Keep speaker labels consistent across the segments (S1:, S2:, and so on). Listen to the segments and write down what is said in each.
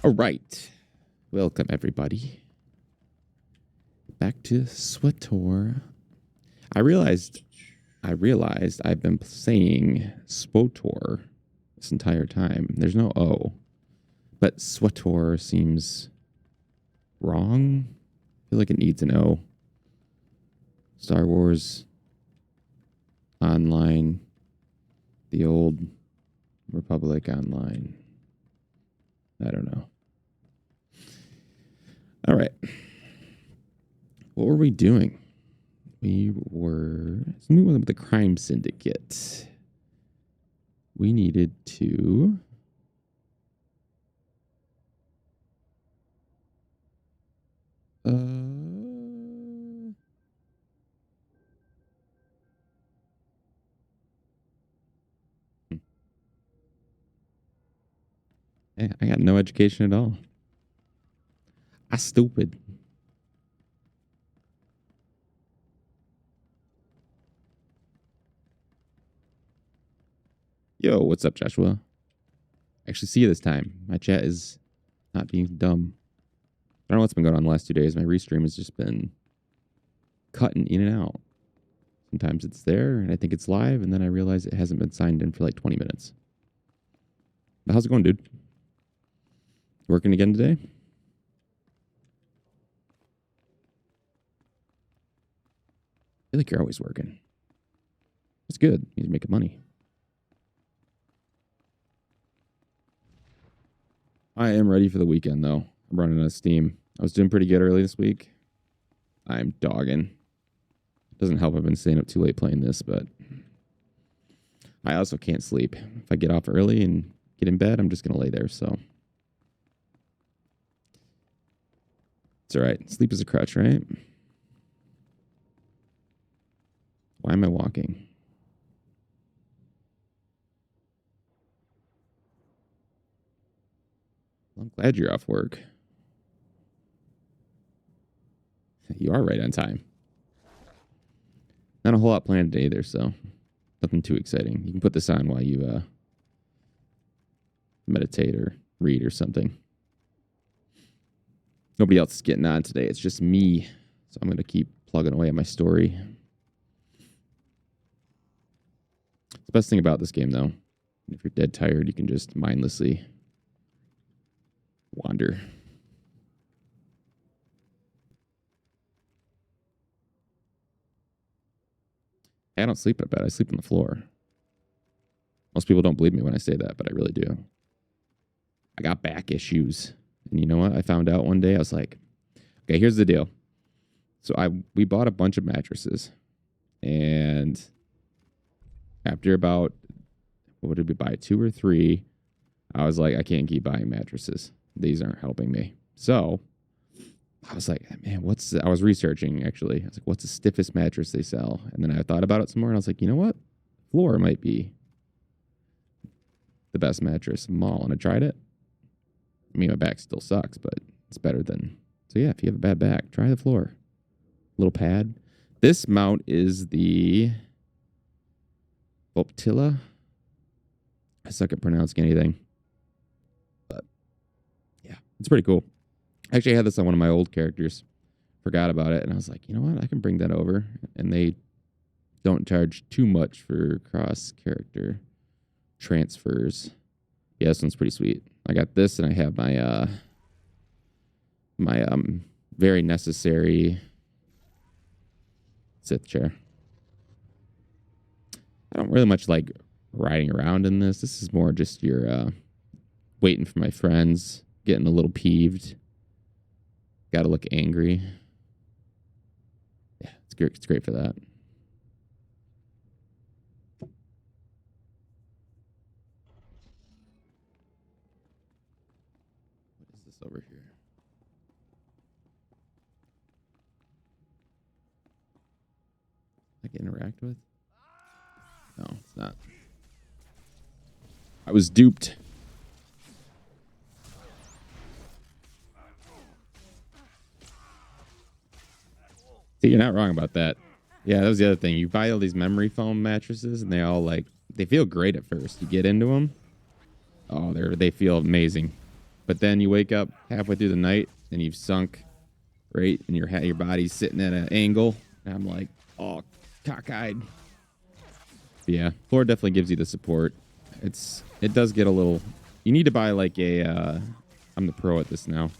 S1: All right. Welcome, everybody. Back to SWTOR. I realized I've been saying SWTOR this entire time. There's no O. But SWTOR seems wrong. I feel like it needs an O. Star Wars Online. The Old Republic Online. I don't know. All right. What were we doing? We were with the crime syndicate. We needed to I got no education at all. I stupid. Yo, what's up, Joshua? I actually see you this time. My chat is not being dumb. I don't know what's been going on the last 2 days. My restream has just been cutting in and out. Sometimes it's there, and I think it's live, and then I realize it hasn't been signed in for like 20 minutes. But how's it going, dude? Working again today? I feel like you're always working. It's good. You're making money. I am ready for the weekend, though. I'm running out of steam. I was doing pretty good early this week. I'm dogging. Doesn't help I've been staying up too late playing this, but I also can't sleep. If I get off early and get in bed, I'm just going to lay there, so. It's all right. Sleep is a crutch, right? Why am I walking? Well, I'm glad you're off work. You are right on time. Not a whole lot planned today either, so nothing too exciting. You can put this on while you meditate or read or something. Nobody else is getting on today. It's just me. So I'm going to keep plugging away at my story. The best thing about this game, though, if you're dead tired, you can just mindlessly wander. I don't sleep in bed. I sleep on the floor. Most people don't believe me when I say that, but I really do. I got back issues. And you know what? I found out one day. I was like, okay, here's the deal. So we bought a bunch of mattresses. And after about, what did we buy? 2 or 3. I was like, I can't keep buying mattresses. These aren't helping me. So I was like, man, I was researching actually. I was like, what's the stiffest mattress they sell? And then I thought about it some more and I was like, you know what? Floor might be the best mattress mall. And I tried it. I mean, my back still sucks, but it's better than. So yeah, if you have a bad back, try the floor. Little pad. This mount is the Optilla. I suck at pronouncing anything. But yeah, it's pretty cool. Actually, I had this on one of my old characters. Forgot about it. And I was like, you know what? I can bring that over. And they don't charge too much for cross-character transfers. Yeah, this one's pretty sweet. I got this, and I have my very necessary Sith chair. I don't really much like riding around in this. This is more just your waiting for my friends, getting a little peeved. Got to look angry. Yeah, it's great. It's great for that. What is this over here? I can interact with? No, it's not. I was duped. See, you're not wrong about that. Yeah, that was the other thing. You buy all these memory foam mattresses, and they feel great at first. You get into them, oh, they feel amazing. But then you wake up halfway through the night and you've sunk, right? And your body's sitting at an angle. And I'm like, oh, cockeyed. But yeah, floor definitely gives you the support. It does get a little. You need to buy like a. I'm the pro at this now.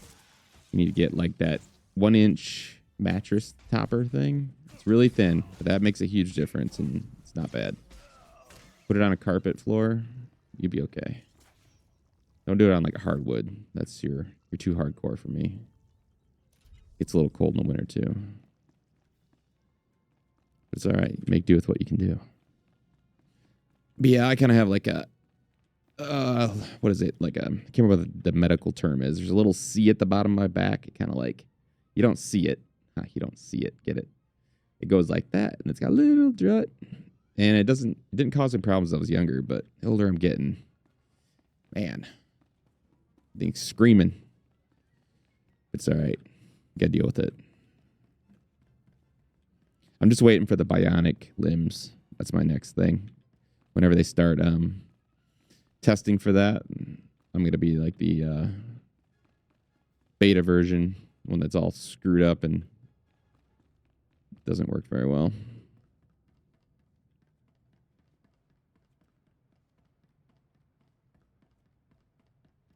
S1: You need to get like that 1-inch mattress topper thing. It's really thin, but that makes a huge difference, and it's not bad. Put it on a carpet floor, you'll be okay. Don't do it on like a hardwood. That's you're too hardcore for me. It's a little cold in the winter too. But it's all right. Make do with what you can do. But yeah, I kind of have like a what is it? Like I can't remember what the medical term is. There's a little C at the bottom of my back. It kind of like, you don't see it. You don't see it. Get it? It goes like that, and it's got a little drut. And it didn't cause me problems when I was younger, but the older I'm getting, man, I think screaming. It's all right. Gotta deal with it. I'm just waiting for the bionic limbs. That's my next thing. Whenever they start testing for that, I'm going to be like the beta version, one that's all screwed up and doesn't work very well.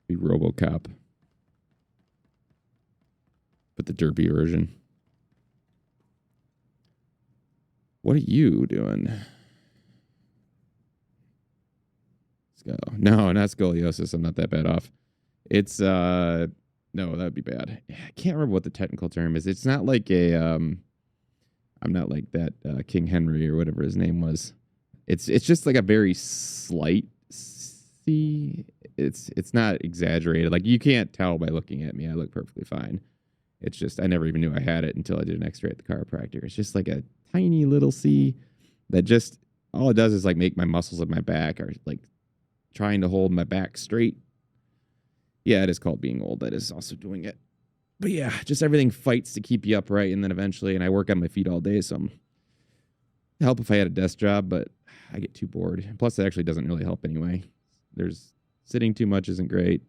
S1: Be RoboCop. But the derpy version. What are you doing? Let's go. No, not scoliosis. I'm not that bad off. It's no, that'd be bad. I can't remember what the technical term is. It's not like a I'm not like that King Henry or whatever his name was. It's just like a very slight C. It's not exaggerated. Like you can't tell by looking at me. I look perfectly fine. It's just I never even knew I had it until I did an X-ray at the chiropractor. It's just like a tiny little C that just all it does is like make my muscles of my back are like trying to hold my back straight. Yeah, it is called being old. That is also doing it. But yeah, just everything fights to keep you upright, and then eventually, and I work on my feet all day, so I'm help if I had a desk job, but I get too bored. Plus, it actually doesn't really help anyway. There's sitting too much isn't great.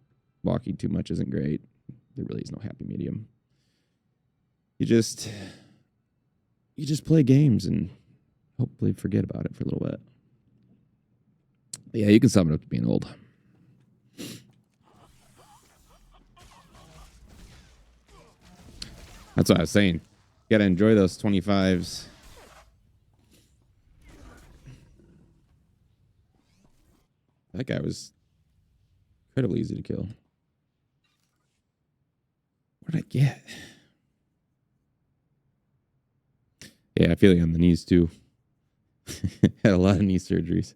S1: Walking too much isn't great. There really is no happy medium. You just play games and hopefully forget about it for a little bit. But yeah, you can sum it up to being old. That's what I was saying. You got to enjoy those 25s. That guy was incredibly easy to kill. What did I get? Yeah, I feel like on the knees too. Had a lot of knee surgeries.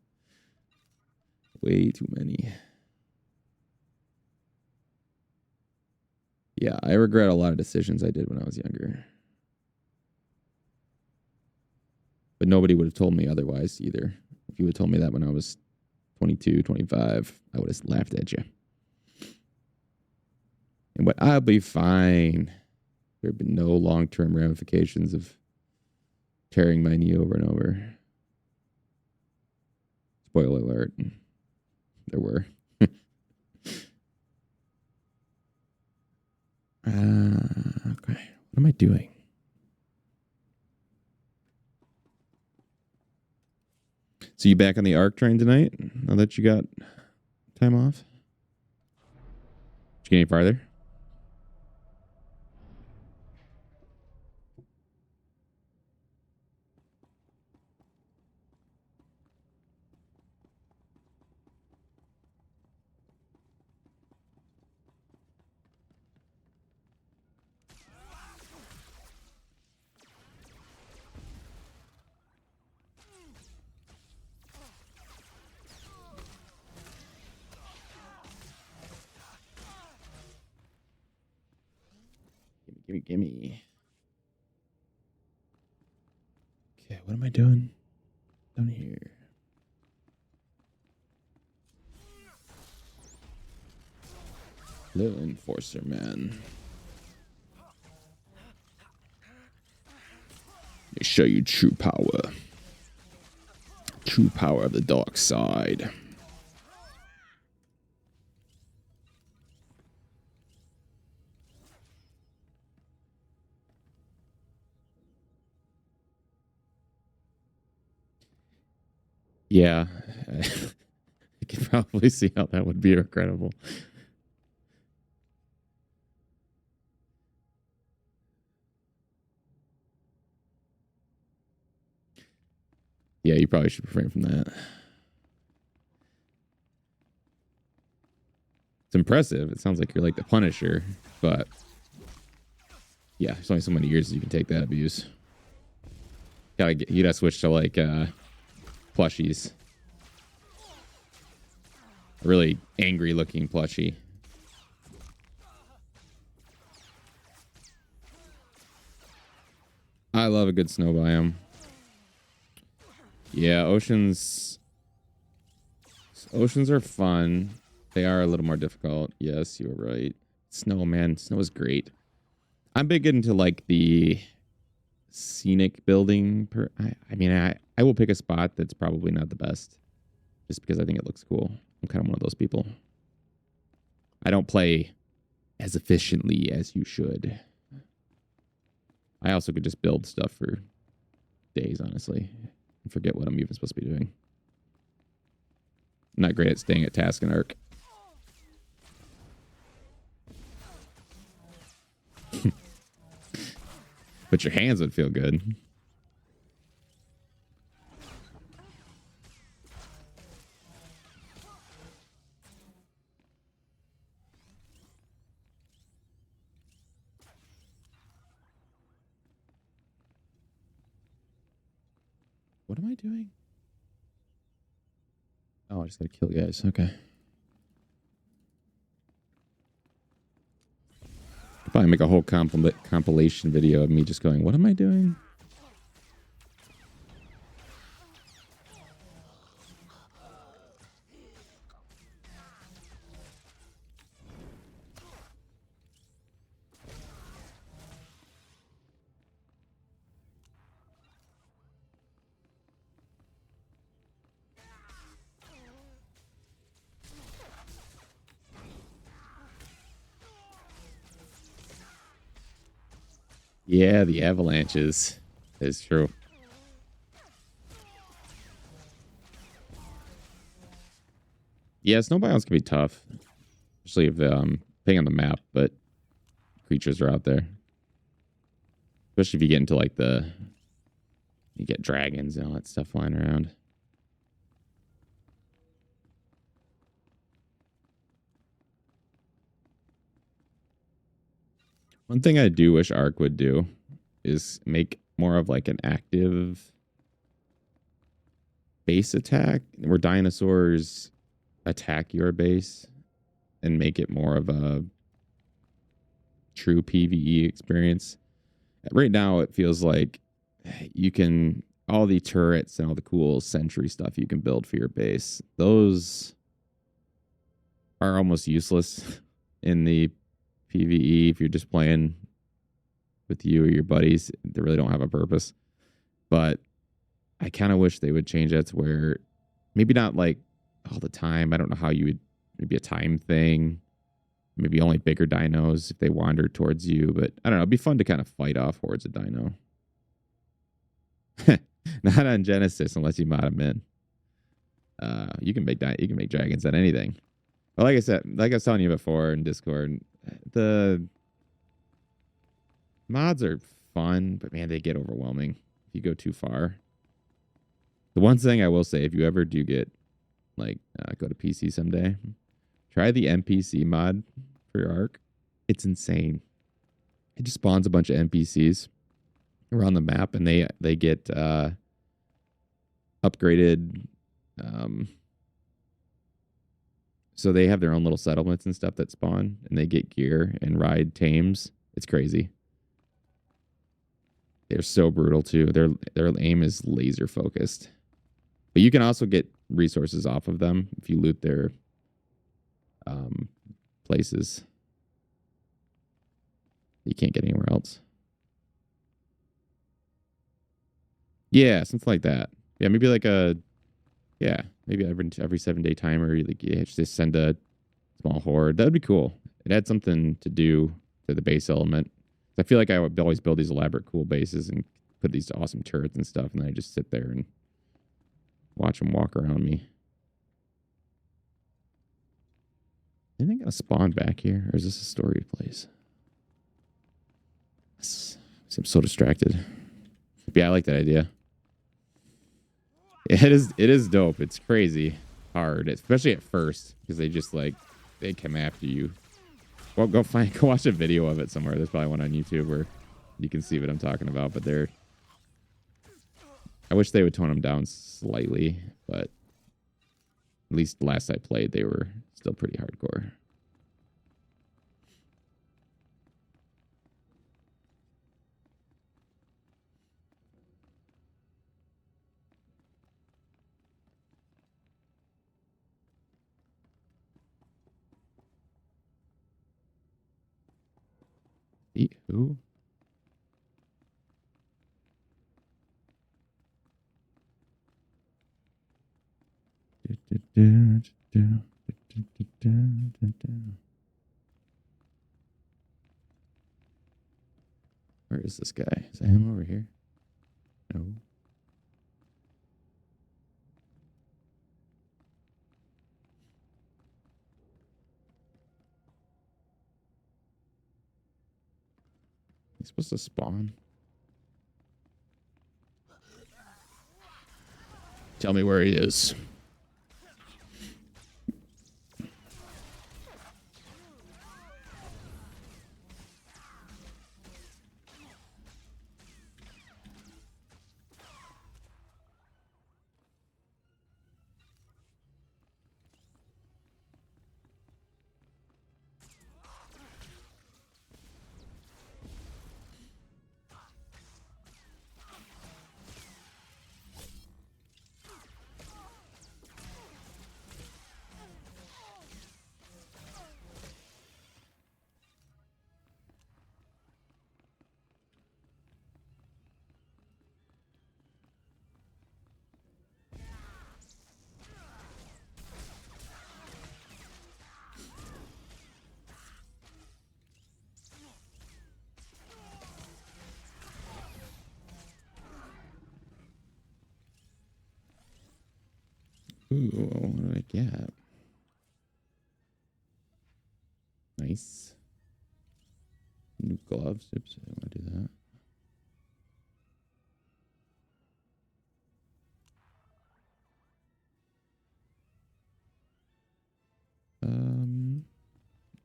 S1: Way too many. Yeah, I regret a lot of decisions I did when I was younger. But nobody would have told me otherwise either. If you would have told me that when I was 22, 25, I would have laughed at you. But I'll be fine. There have been no long-term ramifications of tearing my knee over and over. Spoiler alert. There were. Okay. What am I doing? So you back on the ARC train tonight? Now that you got time off? Did you get any farther? Gimme. Okay, what am I doing down here? Little enforcer, man. Let me show you true power. True power of the dark side. Yeah. You can probably see how that would be incredible. Yeah, you probably should refrain from that. It's impressive. It sounds like you're like the Punisher, but yeah, there's only so many years you can take that abuse. You gotta switch to like plushies. A really angry looking plushie. I love a good snow biome. Yeah, oceans are fun. They are a little more difficult. Yes, you were right. Snow, man. Snow is great. I'm big into like the scenic building. I will pick a spot that's probably not the best just because I think it looks cool. I'm kind of one of those people. I don't play as efficiently as you should. I also could just build stuff for days, honestly, and forget what I'm even supposed to be doing. I'm not great at staying at task and arc. But your hands would feel good. What am I doing? Oh, I just gotta kill guys. Okay. I'll probably make a whole compilation video of me just going, what am I doing? Yeah, the avalanches is true. Yeah, snow biomes can be tough, especially if depending on the map, but creatures are out there. Especially if you get into like you get dragons and all that stuff flying around. One thing I do wish Ark would do is make more of like an active base attack where dinosaurs attack your base and make it more of a true PvE experience. Right now, it feels like you can all the turrets and all the cool sentry stuff you can build for your base. Those are almost useless in the PvE if you're just playing with you or your buddies. They really don't have a purpose. But I kind of wish they would change that to where maybe not like all the time. I don't know how you would, maybe a time thing. Maybe only bigger dinos if they wander towards you. But I don't know. It'd be fun to kind of fight off hordes of dino. Not on Genesis unless you mod them in. You can make dragons on anything. But like I said, like I was telling you before in Discord, the mods are fun, but man, they get overwhelming if you go too far. The one thing I will say, if you ever do get like go to PC someday, try the NPC mod for your Ark. It's insane. It just spawns a bunch of NPCs around the map, and they get upgraded. So they have their own little settlements and stuff that spawn, and they get gear and ride tames. It's crazy. They're so brutal too. Their aim is laser focused. But you can also get resources off of them if you loot their places. You can't get anywhere else. Yeah, something like that. Yeah, maybe like maybe every 7-day timer, you just send a small horde. That would be cool. It adds something to do to the base element. I feel like I would always build these elaborate, cool bases and put these awesome turrets and stuff, and then I just sit there and watch them walk around me. Anything gonna spawn back here, or is this a story place? I'm so distracted. But yeah, I like that idea. It is dope. It's crazy hard, especially at first, because they just like they come after you. Well, go watch a video of it somewhere. There's probably one on YouTube where you can see what I'm talking about. But I wish they would tone them down slightly, but at least last I played, they were still pretty hardcore. Who? Where is this guy? Is that him over here? No. He's supposed to spawn. Tell me where he is. Ooh, what did I get? Nice. New gloves. Oops, I don't want to do that.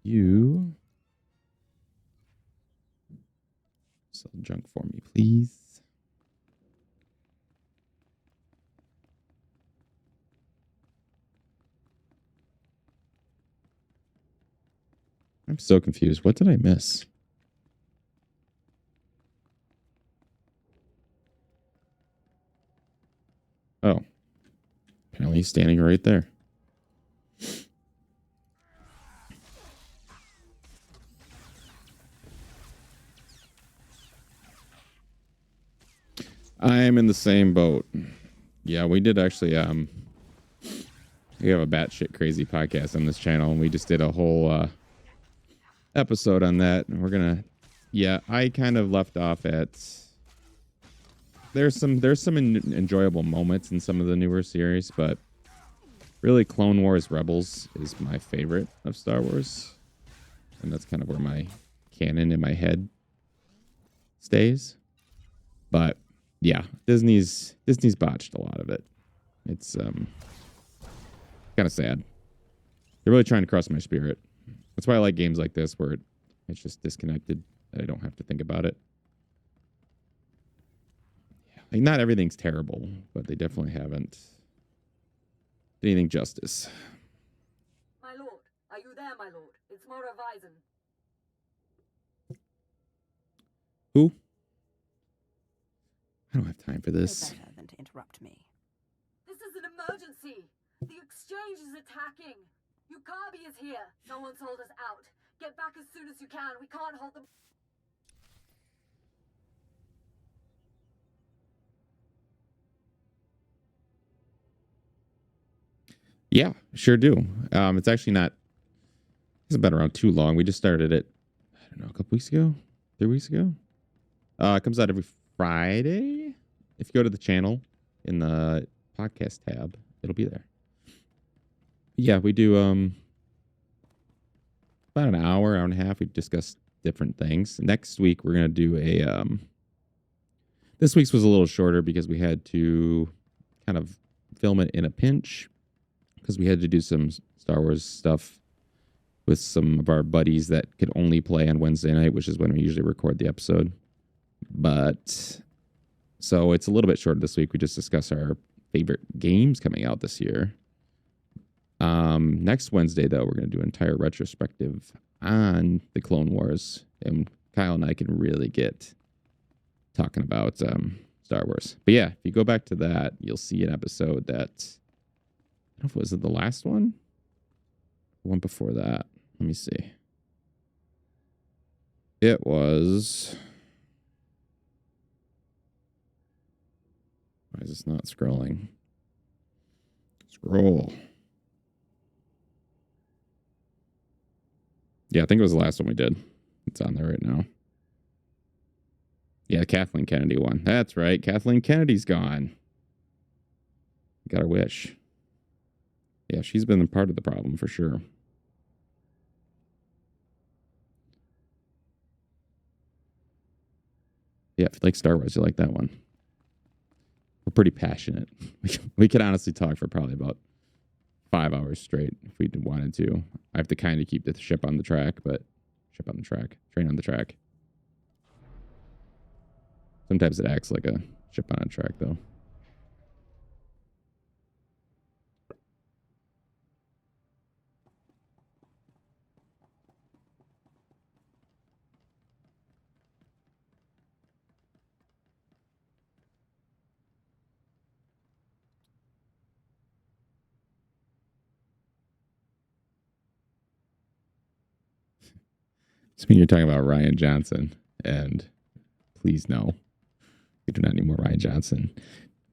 S1: You sell junk for me, please. I'm so confused. What did I miss? Oh. Apparently he's standing right there. I'm in the same boat. Yeah, we did actually we have a batshit crazy podcast on this channel, and we just did a whole episode on that. And we're gonna, yeah, I kind of left off at there's some enjoyable moments in some of the newer series, but really Clone Wars Rebels is my favorite of Star Wars, and that's kind of where my canon in my head stays. But yeah, Disney's botched a lot of it. It's kind of sad. They're really trying to crush my spirit. That's why I like games like this where it's just disconnected. I don't have to think about it. Yeah, like not everything's terrible, but they definitely haven't did anything justice.
S2: My lord, are you there, my lord? It's Mora Visen.
S1: Who? I don't have time for this.
S3: No better than to interrupt me.
S2: This is an emergency. The exchange is attacking. Yukabi is here. Someone sold us out. Get back as soon as you can. We can't hold them.
S1: Yeah, sure do. It's actually not. It hasn't been around too long. We just started it. I don't know, a couple weeks ago, 3 weeks ago. It comes out every Friday. If you go to the channel in the podcast tab, it'll be there. Yeah, we do about an hour and a half. We discuss different things. Next week we're gonna do a this week's was a little shorter because we had to kind of film it in a pinch because we had to do some Star Wars stuff with some of our buddies that could only play on Wednesday night, which is when we usually record the episode. But so it's a little bit shorter this week. We just discuss our favorite games coming out this year. Next Wednesday, though, we're going to do an entire retrospective on the Clone Wars, and Kyle and I can really get talking about Star Wars. But yeah, if you go back to that, you'll see an episode that, I don't know if it was the last one, the one before that. Let me see. It was. Why is this not scrolling? Scroll. Yeah, I think it was the last one we did. It's on there right now. Yeah, Kathleen Kennedy one. That's right. Kathleen Kennedy's gone. Got her wish. Yeah, she's been a part of the problem for sure. Yeah, if you like Star Wars, you like that one. We're pretty passionate. We could honestly talk for probably about 5 hours straight if we wanted to. I have to kind of keep the ship on the track, but train on the track. Sometimes it acts like a ship on a track, though. So when you're talking about Ryan Johnson, and please no, we do not need more Ryan Johnson.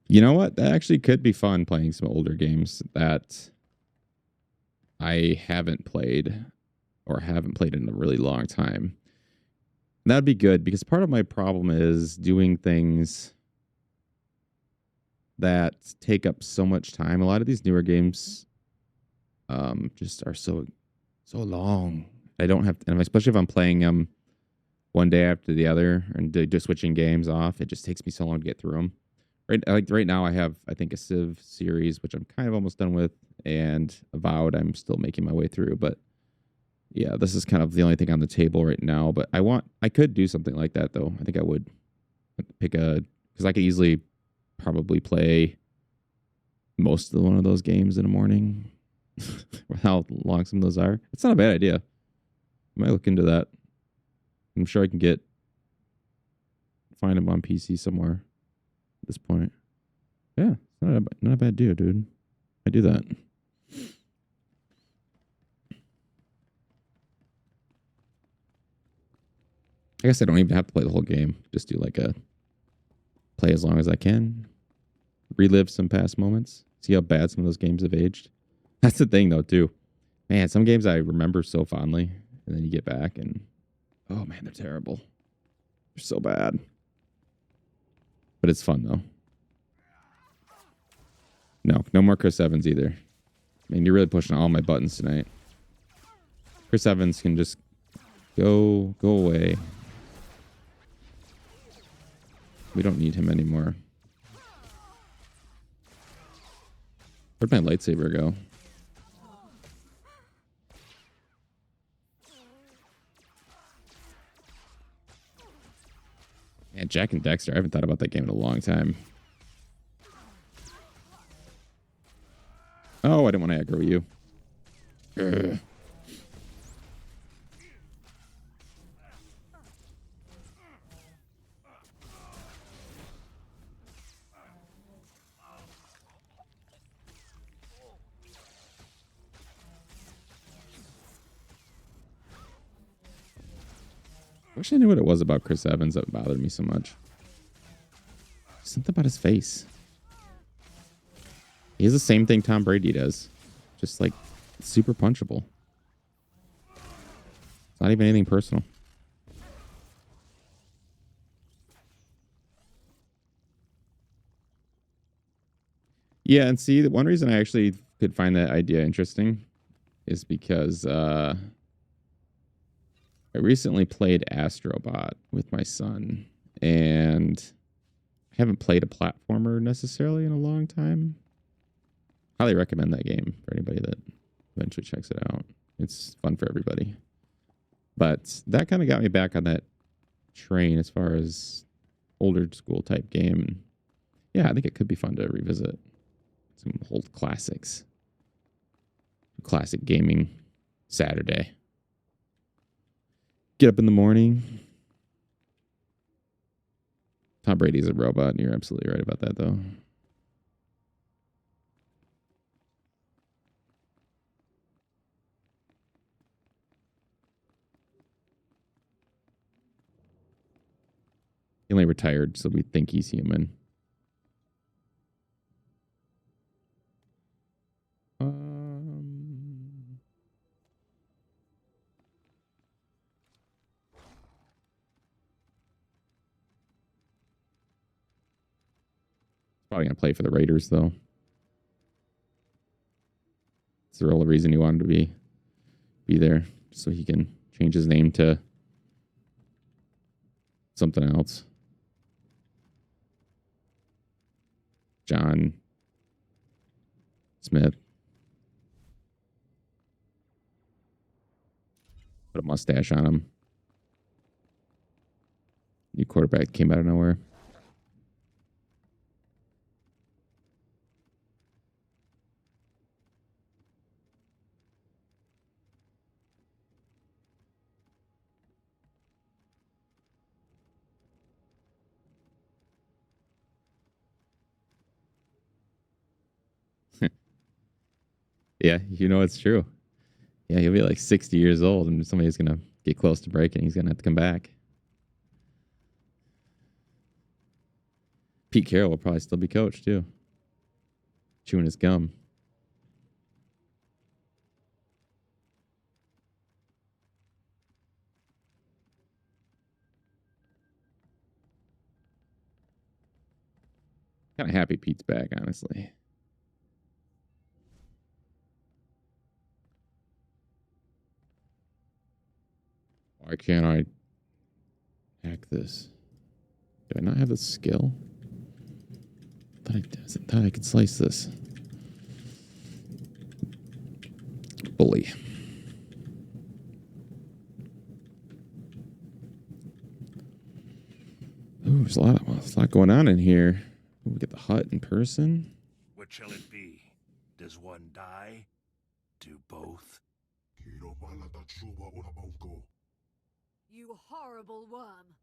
S1: You know what? That actually could be fun playing some older games that I haven't played or haven't played in a really long time. That'd be good because part of my problem is doing things that take up so much time. A lot of these newer games just are so long. I don't have, and especially if I'm playing them one day after the other and just switching games off, it just takes me so long to get through them. Right now, I have, I think, a Civ series, which I'm kind of almost done with, and Avowed I'm still making my way through. But yeah, this is kind of the only thing on the table right now. But I could do something like that, though. I think I would pick because I could easily probably play most of one of those games in the morning. How long some of those are. It's not a bad idea. I might look into that. I'm sure I can find them on PC somewhere at this point. Yeah, it's not a bad deal, dude. I do that. I guess I don't even have to play the whole game. Just do like a play as long as I can. Relive some past moments. See how bad some of those games have aged. That's the thing, though, too. Man, some games I remember so fondly, and then you get back and, oh man, they're terrible. They're so bad. But it's fun, though. No more Chris Evans either. I mean, you're really pushing all my buttons tonight. Chris Evans can just go away. We don't need him anymore. Where'd my lightsaber go? Man, Jack and Dexter. I haven't thought about that game in a long time. Oh, I didn't want to aggro you. Ugh. I wish I knew what it was about Chris Evans that bothered me so much. Something about his face. He has the same thing Tom Brady does. Just like super punchable. It's not even anything personal. Yeah, and see, the one reason I actually could find that idea interesting is because I recently played Astrobot with my son, and I haven't played a platformer necessarily in a long time. Highly recommend that game for anybody that eventually checks it out. It's fun for everybody. But that kind of got me back on that train as far as older school type game. Yeah, I think it could be fun to revisit some old classics. Classic gaming Saturday. Get up in the morning. Tom Brady's a robot, and you're absolutely right about that, though. He only retired, so we think he's human. Probably gonna play for the Raiders, though. It's the real reason he wanted to be there, so he can change his name to something else. John Smith. Put a mustache on him. New quarterback came out of nowhere. Yeah, you know it's true. Yeah, he'll be like 60 years old, and somebody's gonna get close to breaking. He's gonna have to come back. Pete Carroll will probably still be coach too, chewing his gum. Kind of happy Pete's back, honestly. Why can't I hack this? Do I not have the skill? I thought I could slice this. Bully. Ooh, there's a lot going on in here. Ooh, we get the hut in person.
S3: What shall it be? Does one die? Do both?
S2: You horrible worm.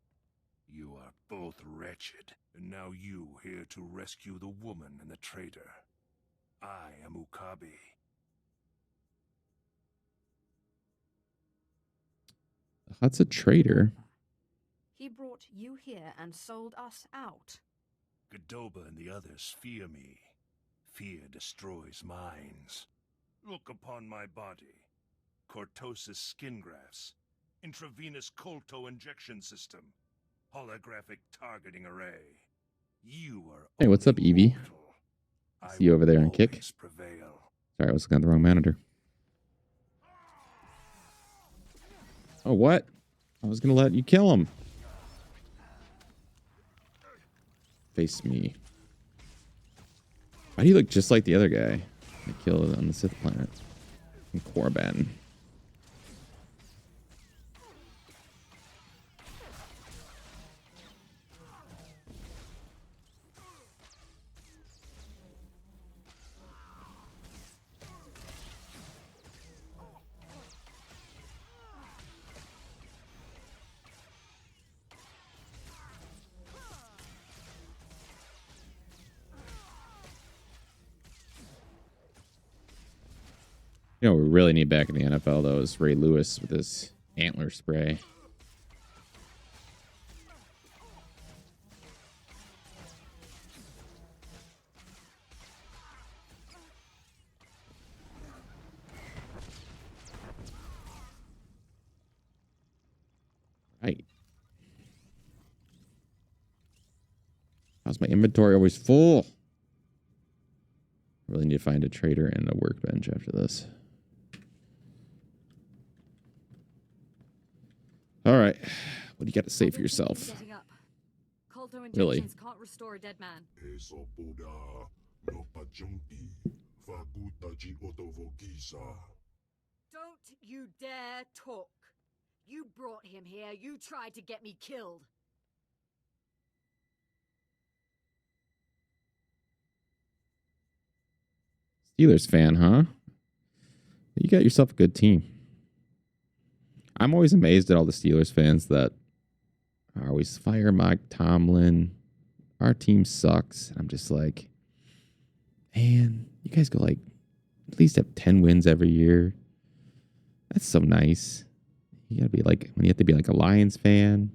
S3: You are both wretched, and now you here to rescue the woman and the traitor. I am Ukabe.
S1: The hut's a traitor.
S4: He brought you here and sold us out.
S3: Godobah and the others fear me. Fear destroys minds. Look upon my body. Cortosis skin grafts. Intravenous colto injection system. Holographic targeting array. You are
S1: Hey, what's up, Evie? See you over there and kick.
S3: Prevail.
S1: Sorry, I was looking at the wrong monitor. Oh, what? I was going to let you kill him. Face me. Why do you look just like the other guy I killed on the Sith planet? And Korban. You know what we really need back in the NFL, though, is Ray Lewis with his antler spray. Right. How's my inventory always full? to find a trader and a workbench after this. All right. What do you got to say for yourself? Really?
S2: Can't restore a dead man. Don't you dare talk. You brought him here. You tried to get me killed.
S1: Steelers fan, huh? You got yourself a good team. I'm always amazed at all the Steelers fans that are always fire Mike Tomlin. Our team sucks. I'm just like, man, you guys go like at least have 10 wins every year. That's so nice. You gotta be like, when you have to be like a Lions fan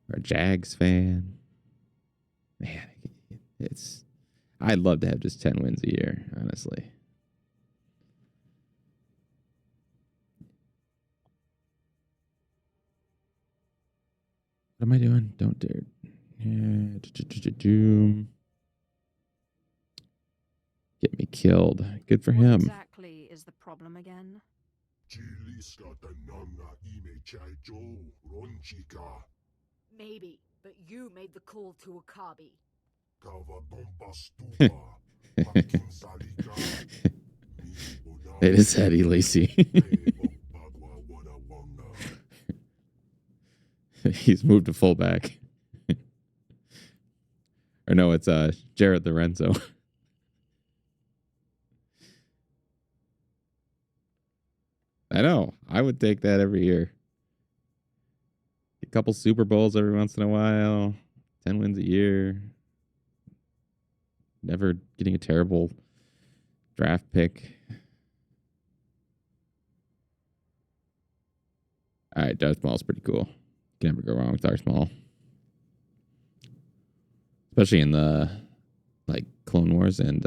S1: or a Jags fan. Man, I'd love to have just 10 wins a year, honestly. What am I doing? Don't dare. Get me killed. Good for him.
S4: What exactly is the problem again?
S2: Maybe, but you made the call to Akabi.
S1: It is Eddie Lacy. He's moved to fullback. Or no, it's Jared Lorenzo. I know. I would take that every year. A couple Super Bowls every once in a while. 10 wins a year. Never getting a terrible draft pick. All right, Darth Maul's pretty cool. You can never go wrong with Darth Maul. Especially in the like Clone Wars and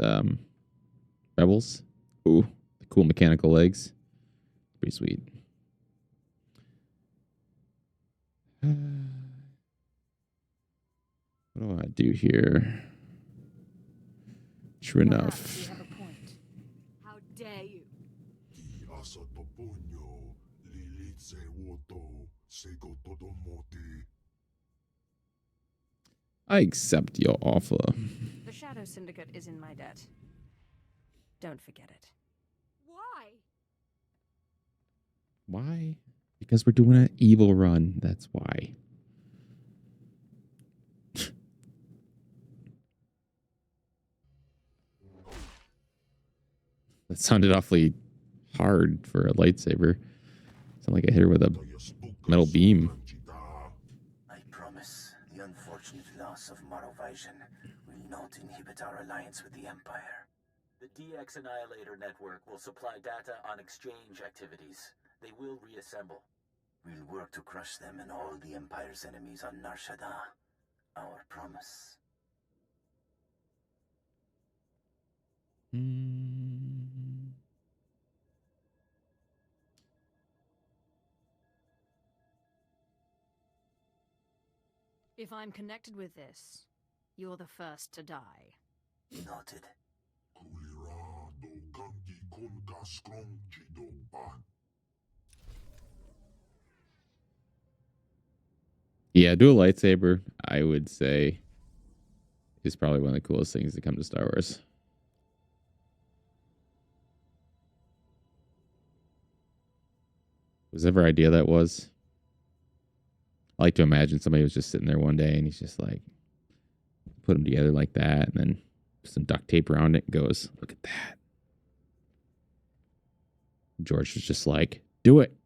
S1: Rebels. Ooh, the cool mechanical legs. Pretty sweet. What do I do here? True enough.
S2: You have a point. How dare you?
S1: I accept your offer.
S4: The Shadow Syndicate is in my debt. Don't forget it.
S2: Why?
S1: Why? Because we're doing an evil run. That's why. That sounded awfully hard for a lightsaber. Sound like I hit her with a metal beam.
S5: I promise the unfortunate loss of Monovision will not inhibit our alliance with the Empire.
S6: The DX Annihilator network will supply data on exchange activities. They will reassemble.
S5: We'll work to crush them and all the Empire's enemies on Nar Shaddaa. Our promise.
S4: If I'm connected with this, you're the first to die.
S5: Noted.
S1: Yeah, dual lightsaber, I would say, is probably one of the coolest things to come to Star Wars. Whatever idea that was. I like to imagine somebody was just sitting there one day and he's just like, put them together like that and then some duct tape around it and goes, look at that. George was just like, do it.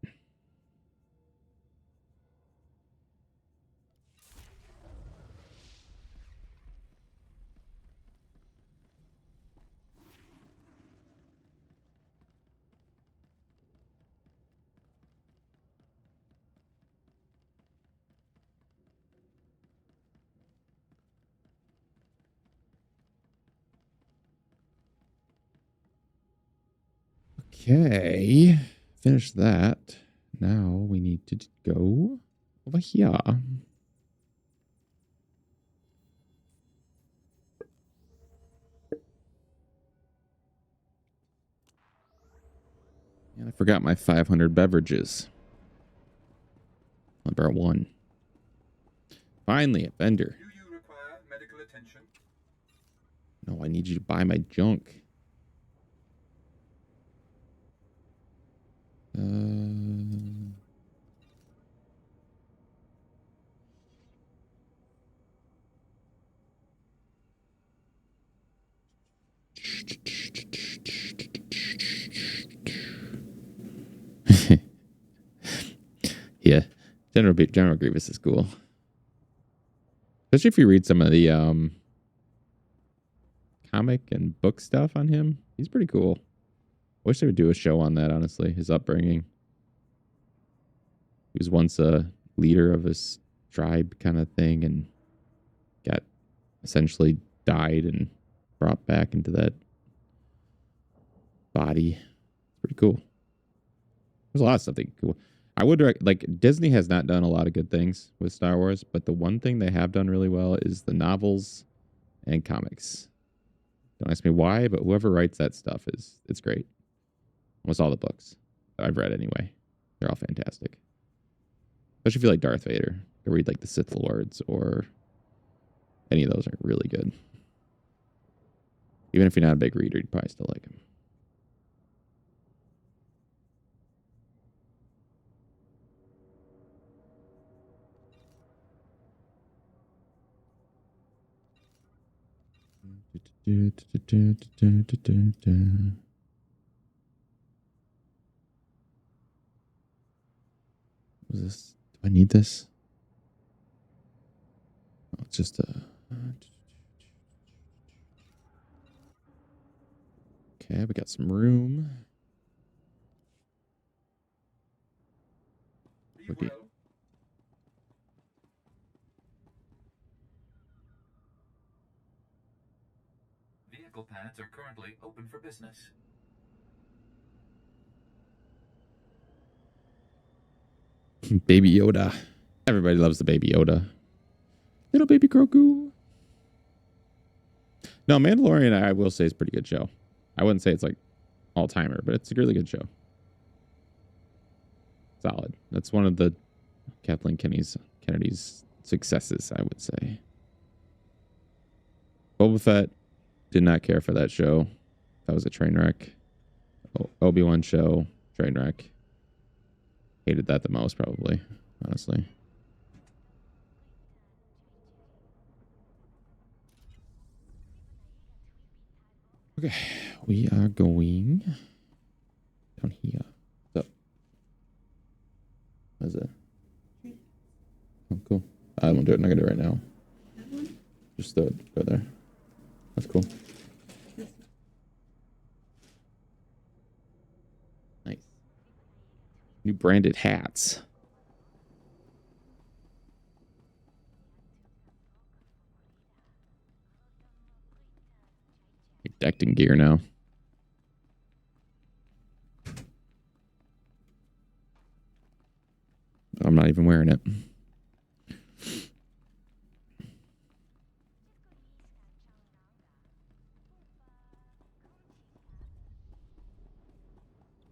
S1: Okay, finish that. Now we need to go over here. And I forgot my 500 beverages. Number 1. Finally, a vendor.
S7: Do you require medical attention?
S1: No, I need you to buy my junk. Yeah, General Grievous is cool, especially if you read some of the comic and book stuff on him. He's pretty cool. Wish they would do a show on that. Honestly, his upbringing. He was once a leader of his tribe, kind of thing, and got essentially died and brought back into that body. Pretty cool. There's a lot of stuff that cool. I would like Disney has not done a lot of good things with Star Wars, but the one thing they have done really well is the novels and comics. Don't ask me why, but whoever writes that stuff it's great. Almost all the books I've read anyway. They're all fantastic. Especially if you like Darth Vader. Or read like the Sith Lords or any of those are really good. Even if you're not a big reader, you'd probably still like them. Was this? Do I need this? Oh, it's just a. Okay, we got some room.
S7: Be well.
S6: Vehicle pads are currently open for business.
S1: Baby Yoda. Everybody loves the Baby Yoda. Little baby Grogu. No, Mandalorian, I will say, is a pretty good show. I wouldn't say it's like all-timer, but it's a really good show. Solid. That's one of the Kathleen Kennedy's successes, I would say. Boba Fett, did not care for that show. That was a train wreck. Obi-Wan show, train wreck. Hated that the most, probably, honestly. Okay, we are going down here. What's up? What is it? Oh, cool. I won't do it. I'm not gonna do it right now. Just throw it right there. That's cool. Nice. New branded hats. Decked in gear now. I'm not even wearing it.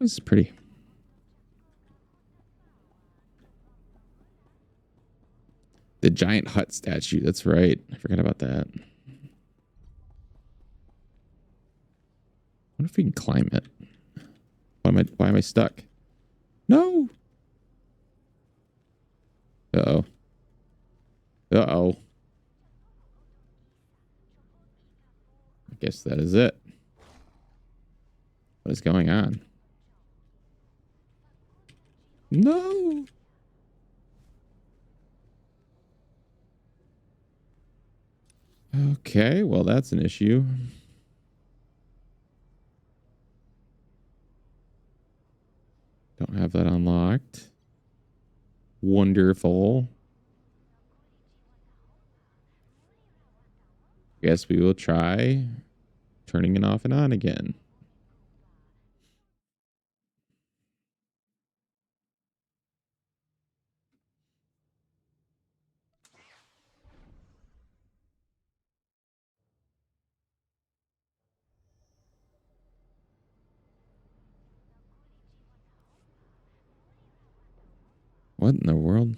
S1: This is pretty. The giant Hutt statue. That's right. I forgot about that. What if we can climb it? Why am I stuck? No. Uh-oh. Uh-oh. I guess that is it. What is going on? No. Okay, well, that's an issue. Don't have that unlocked. Wonderful. Guess we will try turning it off and on again. What in the world?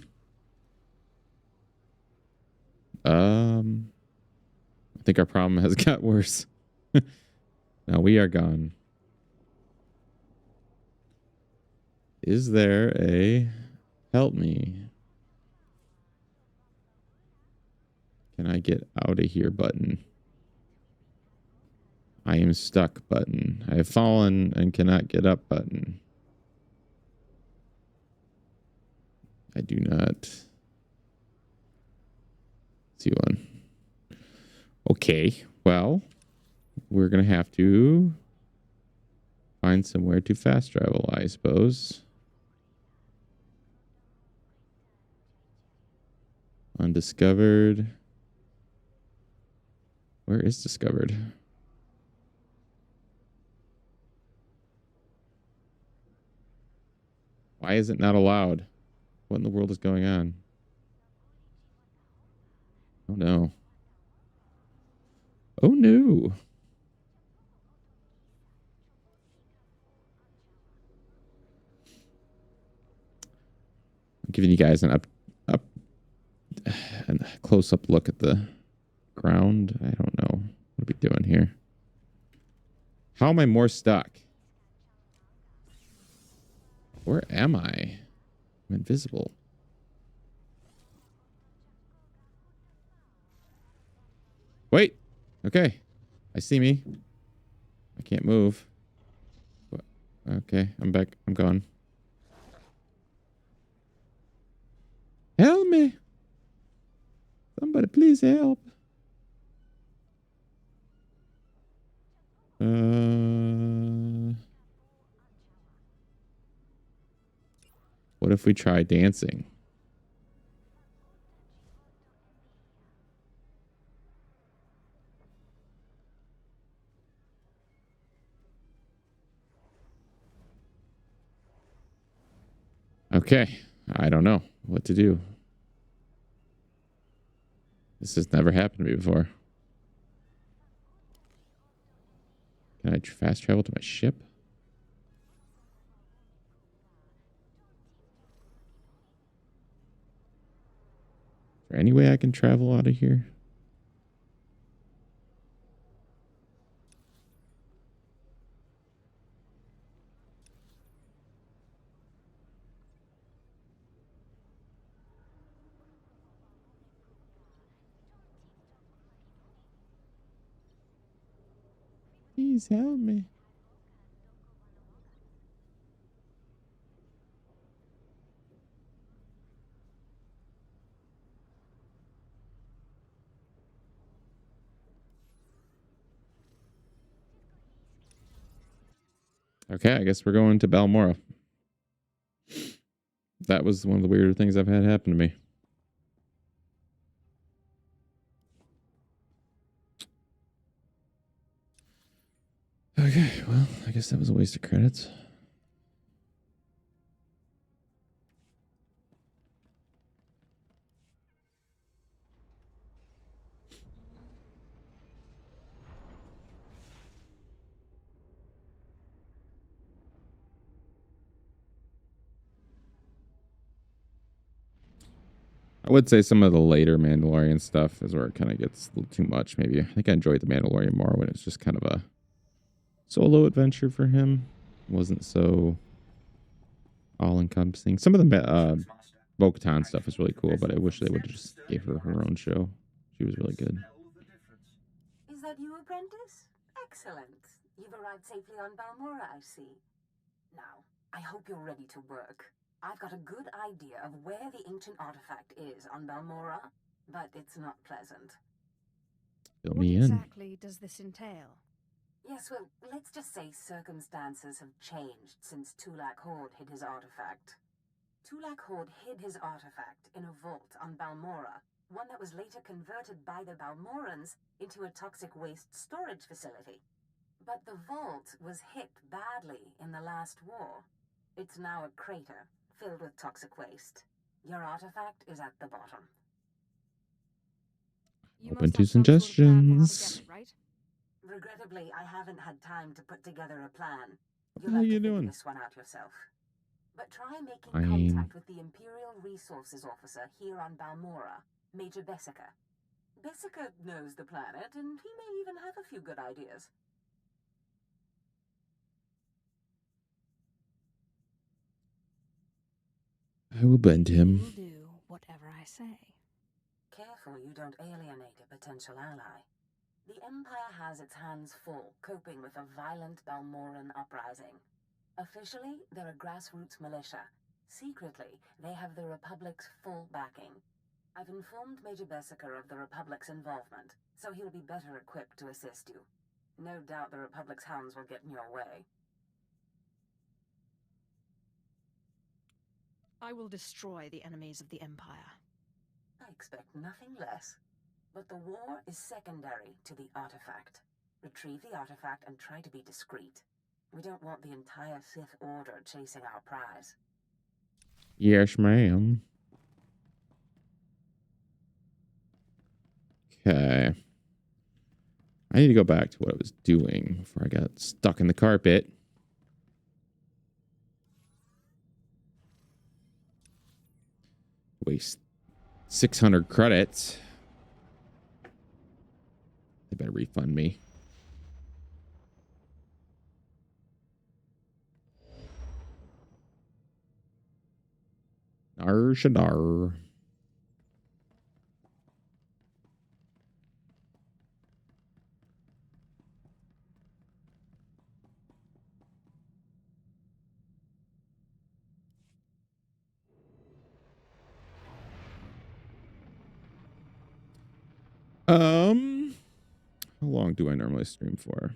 S1: I think our problem has got worse. Now we are gone. Is there a help me? Can I get out of here button? I am stuck button. I have fallen and cannot get up button. I do not see one. Okay, well, we're going to have to find somewhere to fast travel, I suppose. Undiscovered. Where is discovered? Why is it not allowed? What in the world is going on? Oh no. Oh no. I'm giving you guys a close up look at the ground. I don't know. What are we doing here? How am I more stuck? Where am I? I'm invisible. Wait. Okay. I see me. I can't move. Okay. I'm back. I'm gone. Help me. Somebody please help. What if we try dancing? Okay. I don't know what to do. This has never happened to me before. Can I fast travel to my ship? Is there any way I can travel out of here? Please help me. Okay, I guess we're going to Balmora. That was one of the weirder things I've had happen to me. Okay, well, I guess that was a waste of credits. I would say some of the later Mandalorian stuff is where it kind of gets a little too much, maybe. I think I enjoyed the Mandalorian more when it's just kind of a solo adventure for him. It wasn't so all-encompassing. Some of the Bo-Katan stuff is really cool, but I wish they would have just gave her her own show. She was really good.
S2: Is that you, apprentice? Excellent. You've arrived safely on Balmora, I see. Now, I hope you're ready to work. I've got a good idea of where the ancient artifact is on Balmora, but it's not pleasant.
S1: Fill
S4: What
S1: me in.
S4: exactly does this entail?
S2: Yes, well, let's just say circumstances have changed since Tulak Horde hid his artifact. Tulak Horde hid his artifact in a vault on Balmora, one that was later converted by the Balmorans into a toxic waste storage facility. But the vault was hit badly in the last war. It's now a crater filled with toxic waste. Your artifact is at the bottom.
S4: You
S1: Open
S4: must
S1: to
S4: have some sort of plan for how to
S1: suggestions.
S4: get it, right?
S2: Regrettably, I haven't had time to put together a plan.
S1: What the
S2: You'll
S1: hell
S2: have
S1: are you
S2: to figure
S1: doing?
S2: this one out yourself. But try making
S1: Fine.
S2: contact with the Imperial Resources Officer here on Balmora, Major Bessica. Bessica knows the planet, and he may even have a few good ideas.
S1: I will bend him.
S4: You'll do whatever I say.
S2: Careful you don't alienate a potential ally. The Empire has its hands full coping with a violent Balmoran uprising. Officially, they're a grassroots militia. Secretly, they have the Republic's full backing. I've informed Major Bessica of the Republic's involvement, so he'll be better equipped to assist you. No doubt the Republic's hounds will get in your way.
S4: I will destroy the enemies of the Empire.
S2: I expect nothing less. But the war is secondary to the artifact. Retrieve the artifact and try to be discreet. We don't want the entire Sith Order chasing our prize.
S1: Yes, ma'am. Okay. I need to go back to what I was doing before I got stuck in the carpet. Waste 600 credits. They better refund me. Shaddaa. How long do I normally stream for?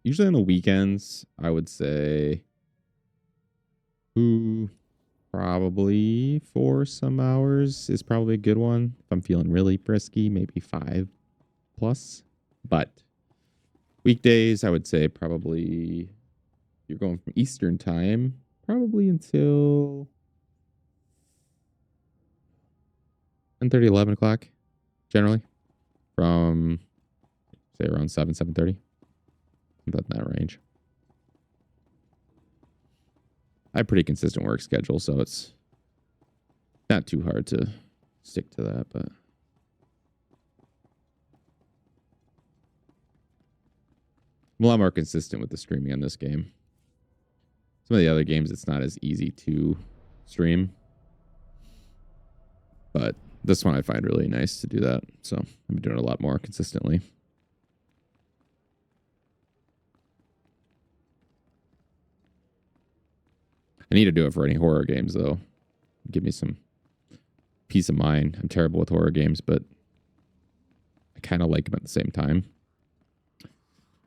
S1: Usually on the weekends, I would say probably 4 some hours is probably a good one. If I'm feeling really frisky, maybe 5 plus. But weekdays, I would say probably you're going from Eastern time, probably until 10:30, 11 o'clock, generally. From say around 7:30. About in that range. I have a pretty consistent work schedule, so it's not too hard to stick to that, but I'm a lot more consistent with the streaming on this game. Some of the other games, it's not as easy to stream, but this one I find really nice to do that, so I've been doing it a lot more consistently. I need to do it for any horror games, though. Give me some peace of mind. I'm terrible with horror games, but I kind of like them at the same time.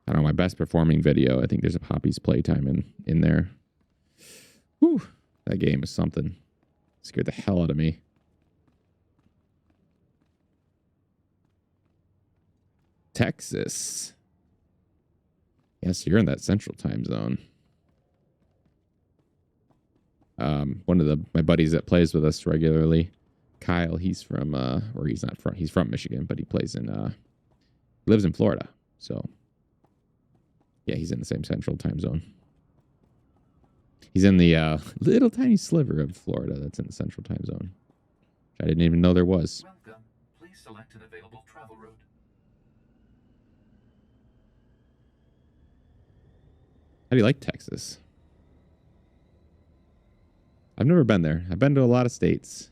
S1: I don't know, my best performing video, I think there's a Poppy's Playtime in there. Whew, that game is something. Scared the hell out of me. Texas. Yes, you're in that central time zone. One of my buddies that plays with us regularly, Kyle, he's from or he's not from, he's from Michigan, but he plays in lives in Florida. So yeah, he's in the same central time zone. He's in the little tiny sliver of Florida that's in the central time zone, which I didn't even know there was.
S8: Welcome. Please select an available travel route.
S1: How do you like Texas? I've never been there. I've been to a lot of states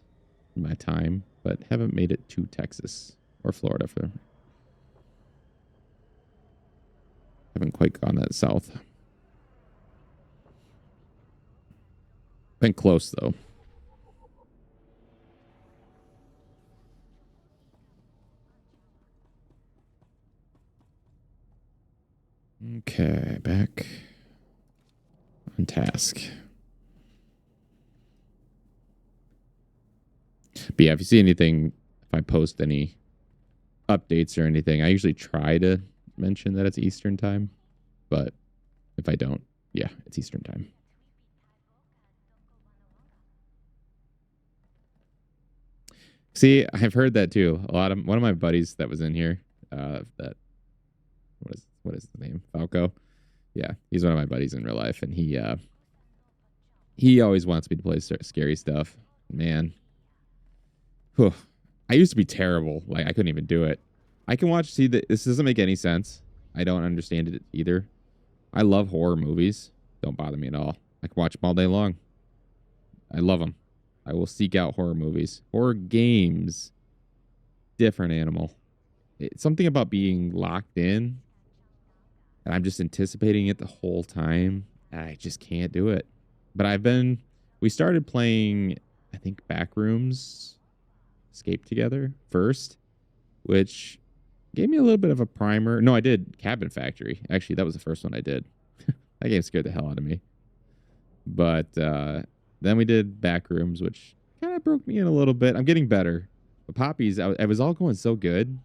S1: in my time, but haven't made it to Texas or Florida for. Haven't quite gone that south. Been close though. Okay, back on task. But yeah, if you see anything, if I post any updates or anything, I usually try to mention that it's Eastern time. But if I don't, yeah, it's Eastern time. See, I've heard that too. One of my buddies that was in here, that what is his name? Falco. Yeah, he's one of my buddies in real life, and he He always wants me to play scary stuff. Man. Whew. I used to be terrible. Like, I couldn't even do it. I can watch, see, this doesn't make any sense. I don't understand it either. I love horror movies. Don't bother me at all. I can watch them all day long. I love them. I will seek out horror movies. Horror games. Different animal. It's something about being locked in. And I'm just anticipating it the whole time. I just can't do it. But we started playing, I think, Backrooms Escape together first, which gave me a little bit of a primer. No, I did Cabin Factory. Actually, that was the first one I did. That game scared the hell out of me. But then we did Backrooms, which kind of broke me in a little bit. I'm getting better. But Poppies, I was all going so good.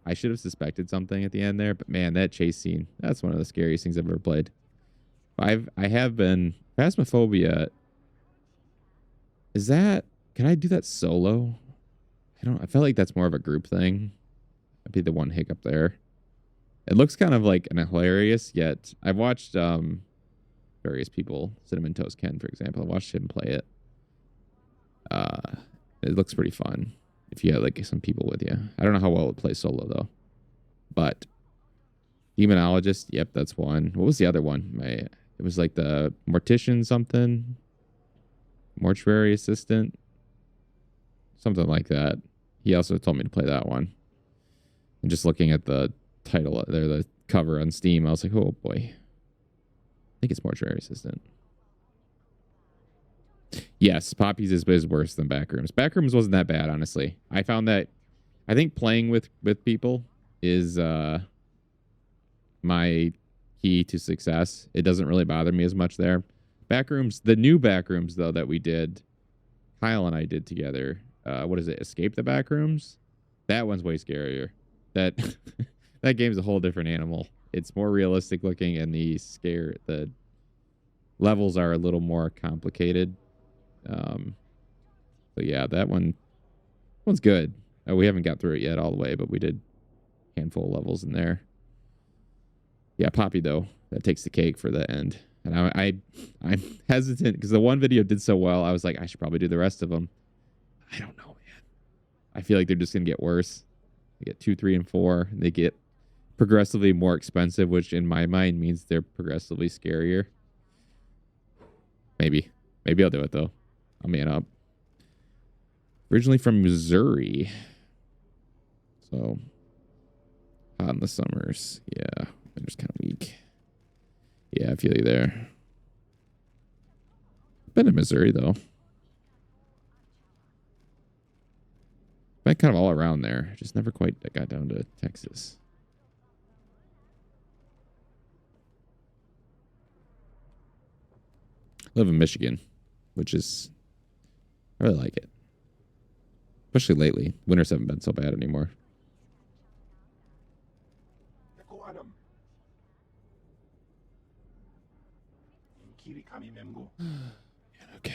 S1: I should have suspected something at the end there. But man, that chase scene, that's one of the scariest things I've ever played. I have been... Phasmophobia, can I do that solo? I felt like that's more of a group thing. That'd be the one hiccup there. It looks kind of like an hilarious, yet I've watched various people, Cinnamon Toast Ken, for example. I watched him play it. It looks pretty fun if you have like some people with you. I don't know how well it plays solo though. But Demonologist, yep, that's one. What was the other one? It was like the Mortician something. Mortuary Assistant. Something like that. He also told me to play that one. And just looking at the title there, the cover on Steam, I was like, oh boy. I think it's Mortuary Assistant. Yes, Poppies is worse than Backrooms. Backrooms wasn't that bad, honestly. I found that I think playing with people is my key to success. It doesn't really bother me as much there. Backrooms, the new Backrooms though that we did, Kyle and I did together. What is it? Escape the Backrooms? That one's way scarier. That game's a whole different animal. It's more realistic looking, and the levels are a little more complicated. So yeah, that one's good. We haven't got through it yet all the way, but we did a handful of levels in there. Yeah, Poppy though, that takes the cake for the end. And I'm hesitant because the one video did so well. I was like, I should probably do the rest of them. I don't know, man. I feel like they're just gonna get worse. They get 2, 3, and 4. And they get progressively more expensive, which in my mind means they're progressively scarier. Maybe I'll do it though. I'll man up. Originally from Missouri, so hot in the summers. Yeah, winter's kind of weak. Yeah, I feel you there. Been in Missouri though. Been kind of all around there. Just never quite got down to Texas. Live in Michigan, which is, I really like it. Especially lately. Winters haven't been so bad anymore. Okay.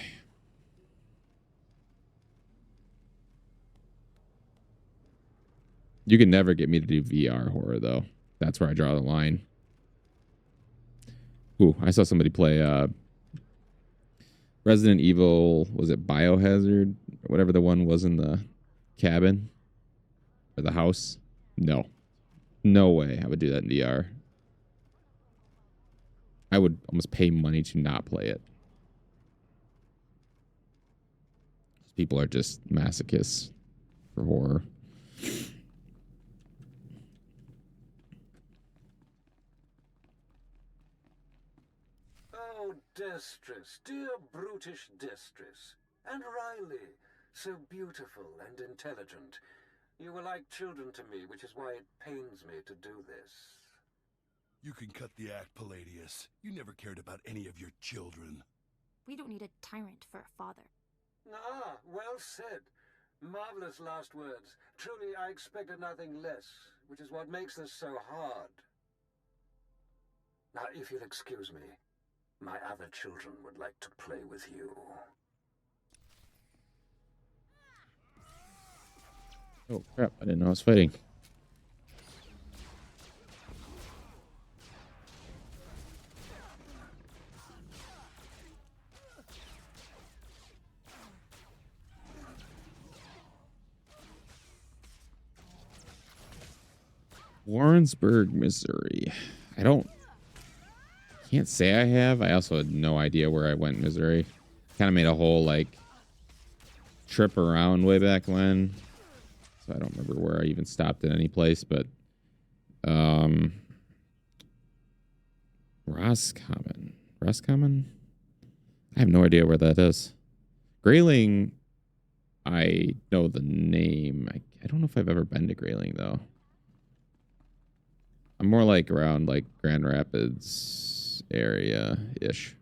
S1: You can never get me to do VR horror, though. That's where I draw the line. Ooh, I saw somebody play Resident Evil, was it Biohazard? Or whatever the one was in the cabin? Or the house? No. No way I would do that in VR. I would almost pay money to not play it. People are just masochists for horror.
S6: Oh, Destress, dear brutish Destress. And Riley, so beautiful and intelligent. You were like children to me, which is why it pains me to do this.
S3: You can cut the act, Palladius. You never cared about any of your children.
S9: We don't need a tyrant for a father.
S6: Ah, well said. Marvelous last words. Truly, I expected nothing less, which is what makes this so hard. Now, if you'll excuse me, my other children would like to play with you.
S1: Oh, crap. I didn't know I was fighting. Warrensburg, Missouri. Can't say I have. I also had no idea where I went in Missouri. Kind of made a whole like trip around way back when. So I don't remember where I even stopped at any place, but Roscommon. Roscommon? I have no idea where that is. Grayling, I know the name. I don't know if I've ever been to Grayling though. I'm more like around like Grand Rapids area ish.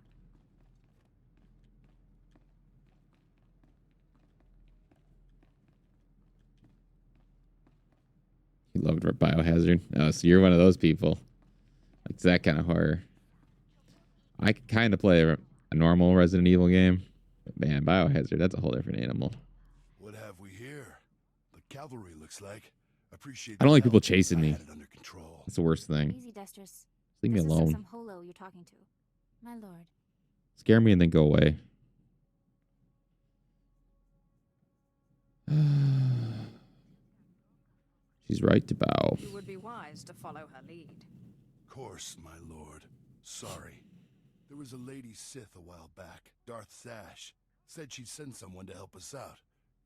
S1: You loved Biohazard. Oh, so you're one of those people. It's that kind of horror. I could kind of play a normal Resident Evil game, but man, Biohazard, that's a whole different animal.
S3: What have we here? The cavalry looks like. Appreciate.
S1: I don't like people chasing me. That's the worst thing.
S9: Easy, Destress.
S1: Leave me alone.
S9: Some holo you're talking to. My lord.
S1: Scare me and then go away. She's right to bow.
S4: You would be wise to follow her lead.
S3: Course, my lord. Sorry. There was a lady Sith a while back, Darth Sash. Said she'd send someone to help us out.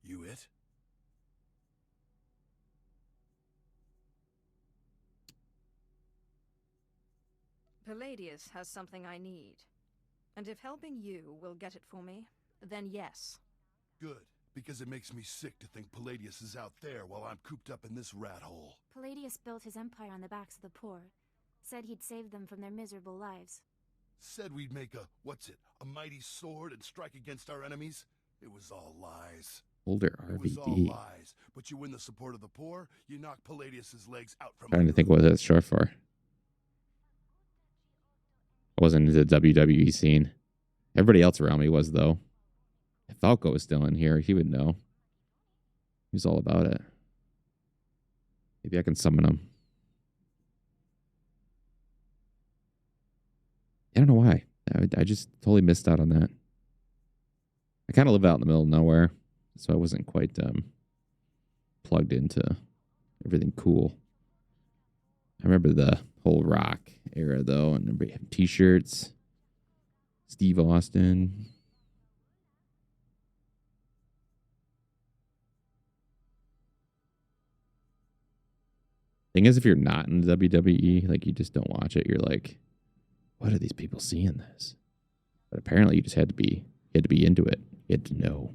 S3: You it?
S4: Palladius has something I need. And if helping you will get it for me, then yes.
S3: Good, because it makes me sick to think Palladius is out there while I'm cooped up in this rat hole.
S9: Palladius built his empire on the backs of the poor. Said he'd save them from their miserable lives.
S3: Said we'd make a mighty sword and strike against our enemies? It was all lies.
S1: Older
S3: RVD. It was all
S1: RVD.
S3: lies, but you win the support of the poor, you knock Palladius's legs out from
S1: Trying to think what that's short for. I wasn't into the WWE scene. Everybody else around me was, though. If Falco was still in here, he would know. He was all about it. Maybe I can summon him. I don't know why. I just totally missed out on that. I kind of live out in the middle of nowhere, so I wasn't quite plugged into everything cool. I remember the whole rock era, though, and everybody had t-shirts. Steve Austin. Thing is, if you're not in WWE, like you just don't watch it, you're like, what are these people seeing this? But apparently you just had to be into it. You had to know.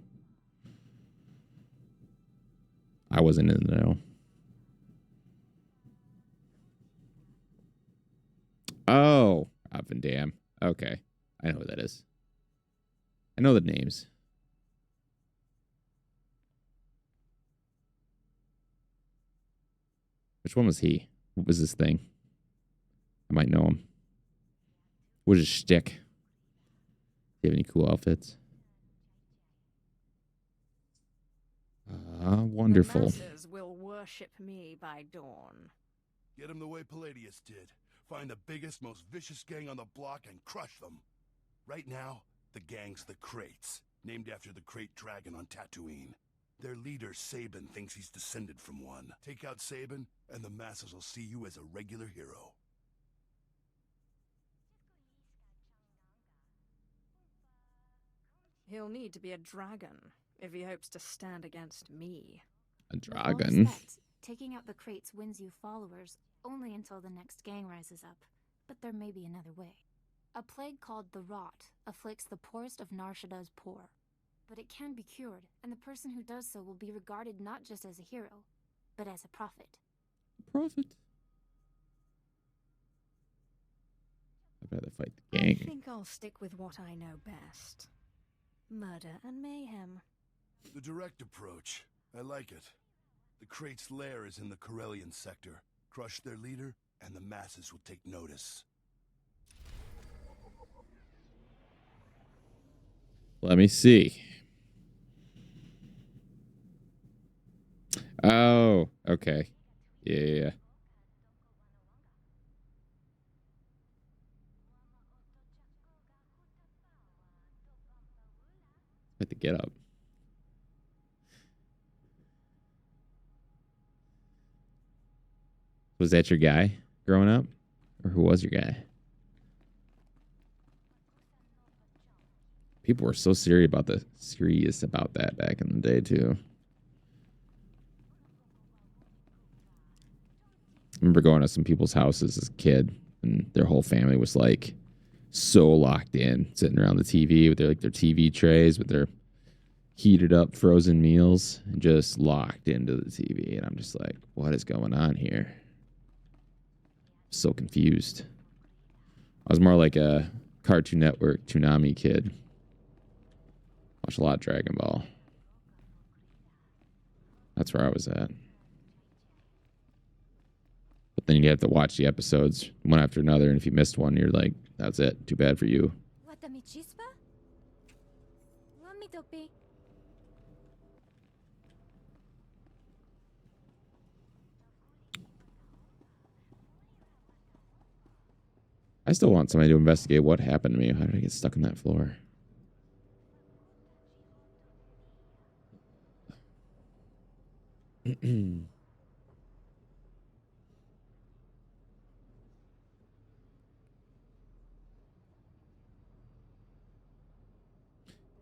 S1: I wasn't in the know. Oh, Dam. Okay. I know who that is. I know the names. Which one was he? What was his thing? I might know him. What was his shtick? Do you have any cool outfits? Wonderful.
S4: The masses will worship me by dawn.
S3: Get him the way Palladius did. Find the biggest, most vicious gang on the block and crush them. Right now, the gang's the Crates, named after the Crate Dragon on Tatooine. Their leader, Sabin, thinks he's descended from one. Take out Sabin, and the masses will see you as a regular hero.
S4: He'll need to be a dragon if he hopes to stand against me.
S1: A
S9: With all
S1: dragon?
S9: respect, taking out the Crates wins you followers only until the next gang rises up. But there may be another way. A plague called the Rot afflicts the poorest of Nar Shaddaa's poor. But it can be cured, and the person who does so will be regarded not just as a hero, but as a prophet.
S1: Prophet. I'd rather fight the
S4: I
S1: gang.
S4: think I'll stick with what I know best. Murder and mayhem.
S3: The direct approach. I like it. The Crate's lair is in the Corellian sector. Crush their leader, and the masses will take notice.
S1: Let me see. Oh, okay. Yeah. Had to get up. Was that your guy growing up? Or who was your guy? People were so serious about that back in the day too. I remember going to some people's houses as a kid, and their whole family was like so locked in, sitting around the TV with their TV trays with their heated up frozen meals, and just locked into the TV. And I'm just like, what is going on here? So confused. I was more like a Cartoon Network Toonami kid. Watched a lot of Dragon Ball. That's where I was at. But then you have to watch the episodes one after another, and if you missed one, you're like, that's it. Too bad for you. I still want somebody to investigate what happened to me. How did I get stuck on that floor? You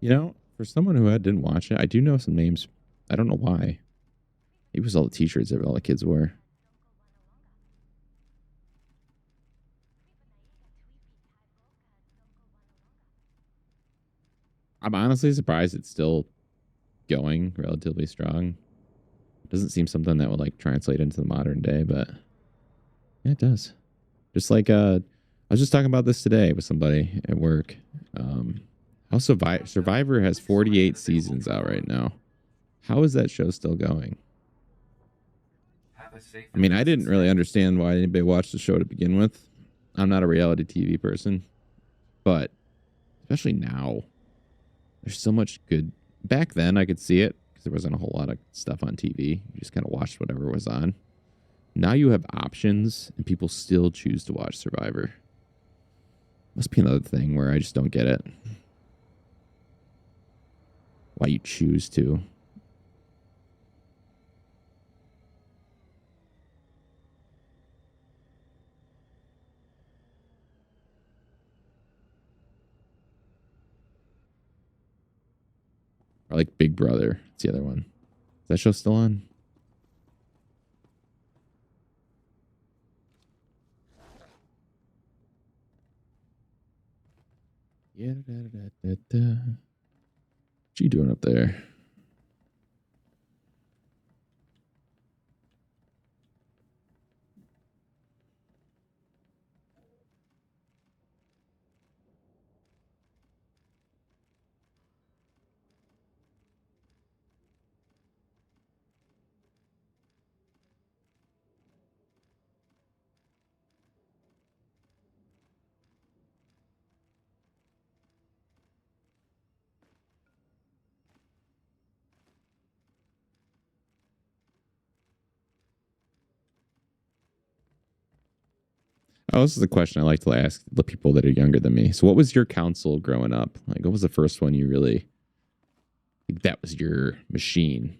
S1: know, for someone who didn't watch it, I do know some names. I don't know why. It was all the t-shirts that all the kids wore. I'm honestly surprised it's still going relatively strong. It doesn't seem something that would like translate into the modern day, but yeah, it does. Just like I was just talking about this today with somebody at work. How Survivor has 48 seasons out right now. How is that show still going? I mean, I didn't really understand why anybody watched the show to begin with. I'm not a reality TV person, but especially now, there's so much good. Back then, I could see it because there wasn't a whole lot of stuff on TV. You just kind of watched whatever was on. Now you have options, and people still choose to watch Survivor. Must be another thing where I just don't get it. Why you choose to. Or like Big Brother. It's the other one. Is that show still on? Yeah. What you doing up there? Oh, this is a question I like to ask the people that are younger than me. So what was your console growing up? Like, what was the first one you really, like, that was your machine?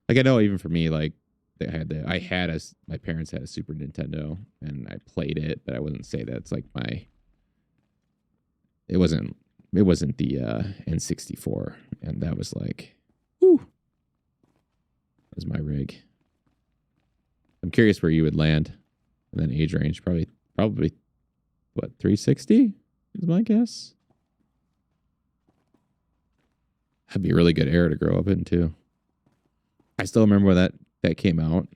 S1: Like, I know even for me, like, my parents had a Super Nintendo and I played it, but I wouldn't say that's like it wasn't the N64. And that was like, whew, that was my rig. I'm curious where you would land in that age range. Probably what, 360 is my guess. That'd be a really good era to grow up in too. I still remember when that came out.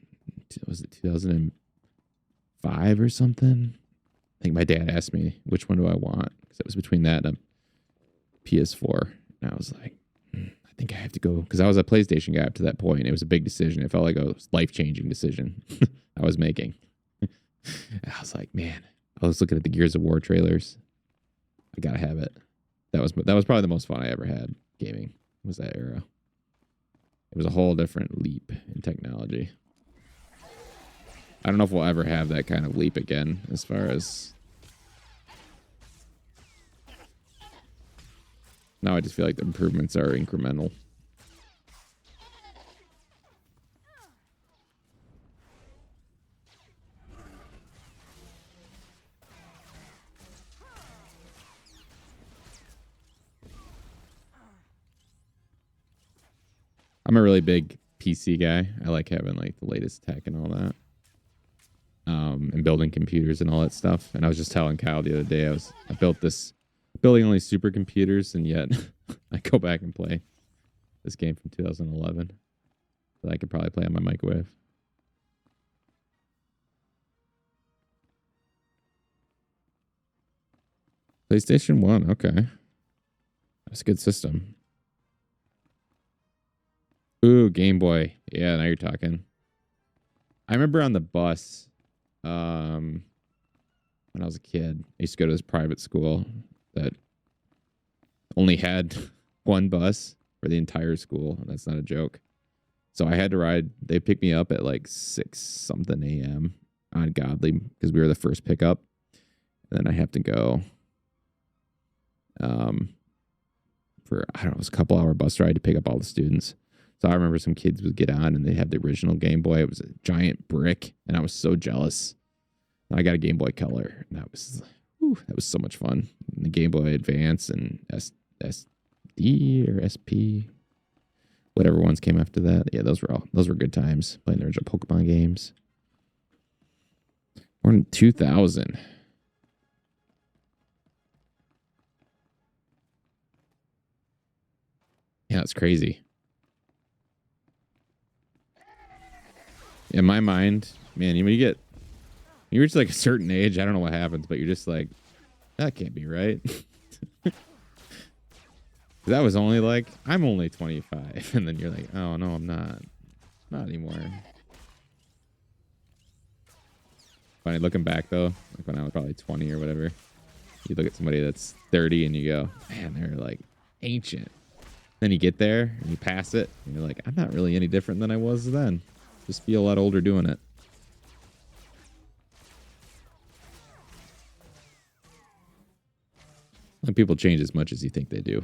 S1: Was it 2005 or something? I think my dad asked me which one do I want, because it was between that and a PS4. And I was like, I think I have to go, because I was a PlayStation guy up to that point. It was a big decision. It felt like a life-changing decision I was making. And I was like, man, I was looking at the Gears of War trailers. I gotta have it. That was probably the most fun I ever had gaming, was that era. It was a whole different leap in technology. I don't know if we'll ever have that kind of leap again, as far as... Now I just feel like the improvements are incremental. I'm a really big PC guy. I like having like the latest tech and all that. And building computers and all that stuff. And I was just telling Kyle the other day, I built this building only supercomputers, and yet I go back and play this game from 2011 that I could probably play on my microwave. PlayStation 1, okay. That's a good system. Ooh, Game Boy. Yeah, now you're talking. I remember on the bus, when I was a kid, I used to go to this private school that only had one bus for the entire school. That's not a joke. So I had to ride. They picked me up at like 6 something a.m. ungodly because we were the first pickup. And then I have to go for, I don't know, it was a couple hour bus ride to pick up all the students. So I remember some kids would get on and they had the original Game Boy. It was a giant brick, and I was so jealous. I got a Game Boy Color, and that was so much fun. And the Game Boy Advance and SD or SP, whatever ones came after that. Yeah, those were good times playing the original Pokemon games. Born in 2000. Yeah, it's crazy. In my mind, man, you reach like a certain age, I don't know what happens, but you're just like, that can't be right. That was only like, I'm only 25. And then you're like, oh, no, I'm not. Not anymore. Funny looking back, though, like when I was probably 20 or whatever, you look at somebody that's 30 and you go, man, they're like ancient. Then you get there and you pass it and you're like, I'm not really any different than I was then. Just feel a lot older doing it. And people change as much as you think they do.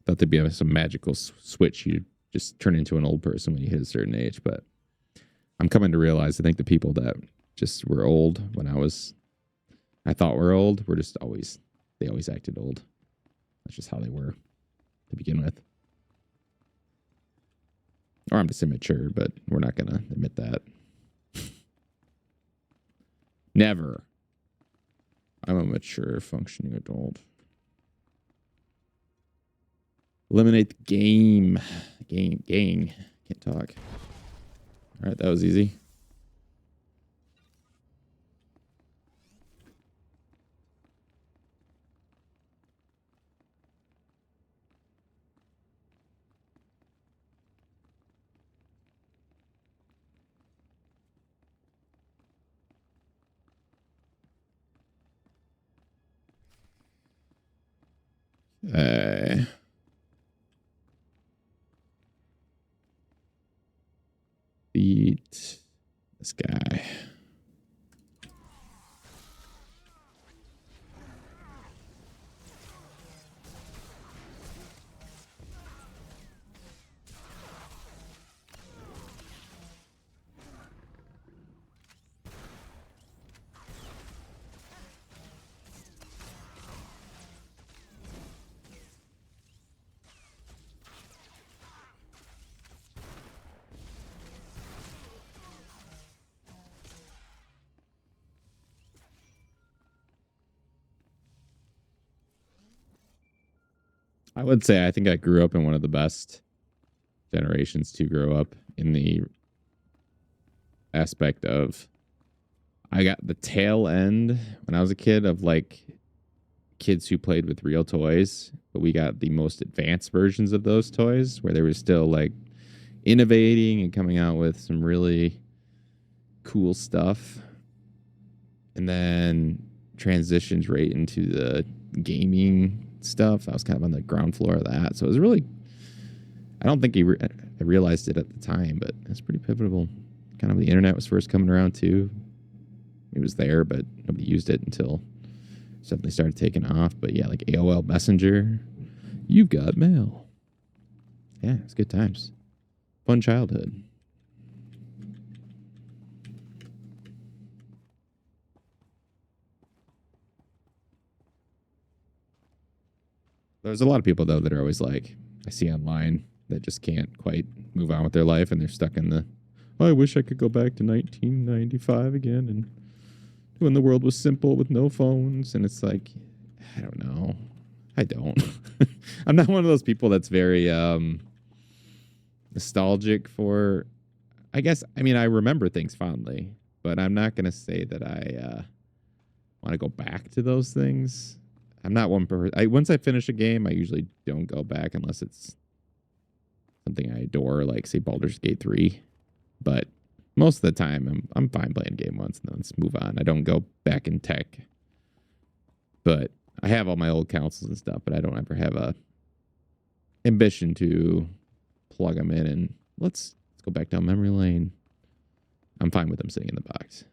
S1: Thought there'd be some magical switch. You just turn into an old person when you hit a certain age. But I'm coming to realize, I think the people that just were old when I thought were old, were just they always acted old. That's just how they were to begin with. Or I'm just immature, but we're not going to admit that. Never. I'm a mature, functioning adult. Eliminate the game. Gang. Can't talk. All right, that was easy. Beat this guy. I would say I think I grew up in one of the best generations to grow up in the aspect of I got the tail end when I was a kid of like kids who played with real toys, but we got the most advanced versions of those toys where they were still like innovating and coming out with some really cool stuff. And then transitions right into the gaming stuff. I was kind of on the ground floor of that. So it was really, I don't think I realized it at the time, but it's pretty pivotal. Kind of the internet was first coming around too. It was there, but nobody used it until suddenly started taking off. But yeah, like AOL Messenger, you've got mail. Yeah, it's good times. Fun childhood. There's a lot of people, though, that are always like, I see online, that just can't quite move on with their life, and they're stuck in the, oh, I wish I could go back to 1995 again and when the world was simple with no phones. And it's like, I don't know. I don't. I'm not one of those people that's very nostalgic for, I guess, I mean, I remember things fondly, but I'm not going to say that I want to go back to those things. I'm not one person. Once I finish a game, I usually don't go back unless it's something I adore, like, say, Baldur's Gate 3. But most of the time, I'm fine playing a game once and then let's move on. I don't go back in tech. But I have all my old consoles and stuff, but I don't ever have a ambition to plug them in and let's go back down memory lane. I'm fine with them sitting in the box.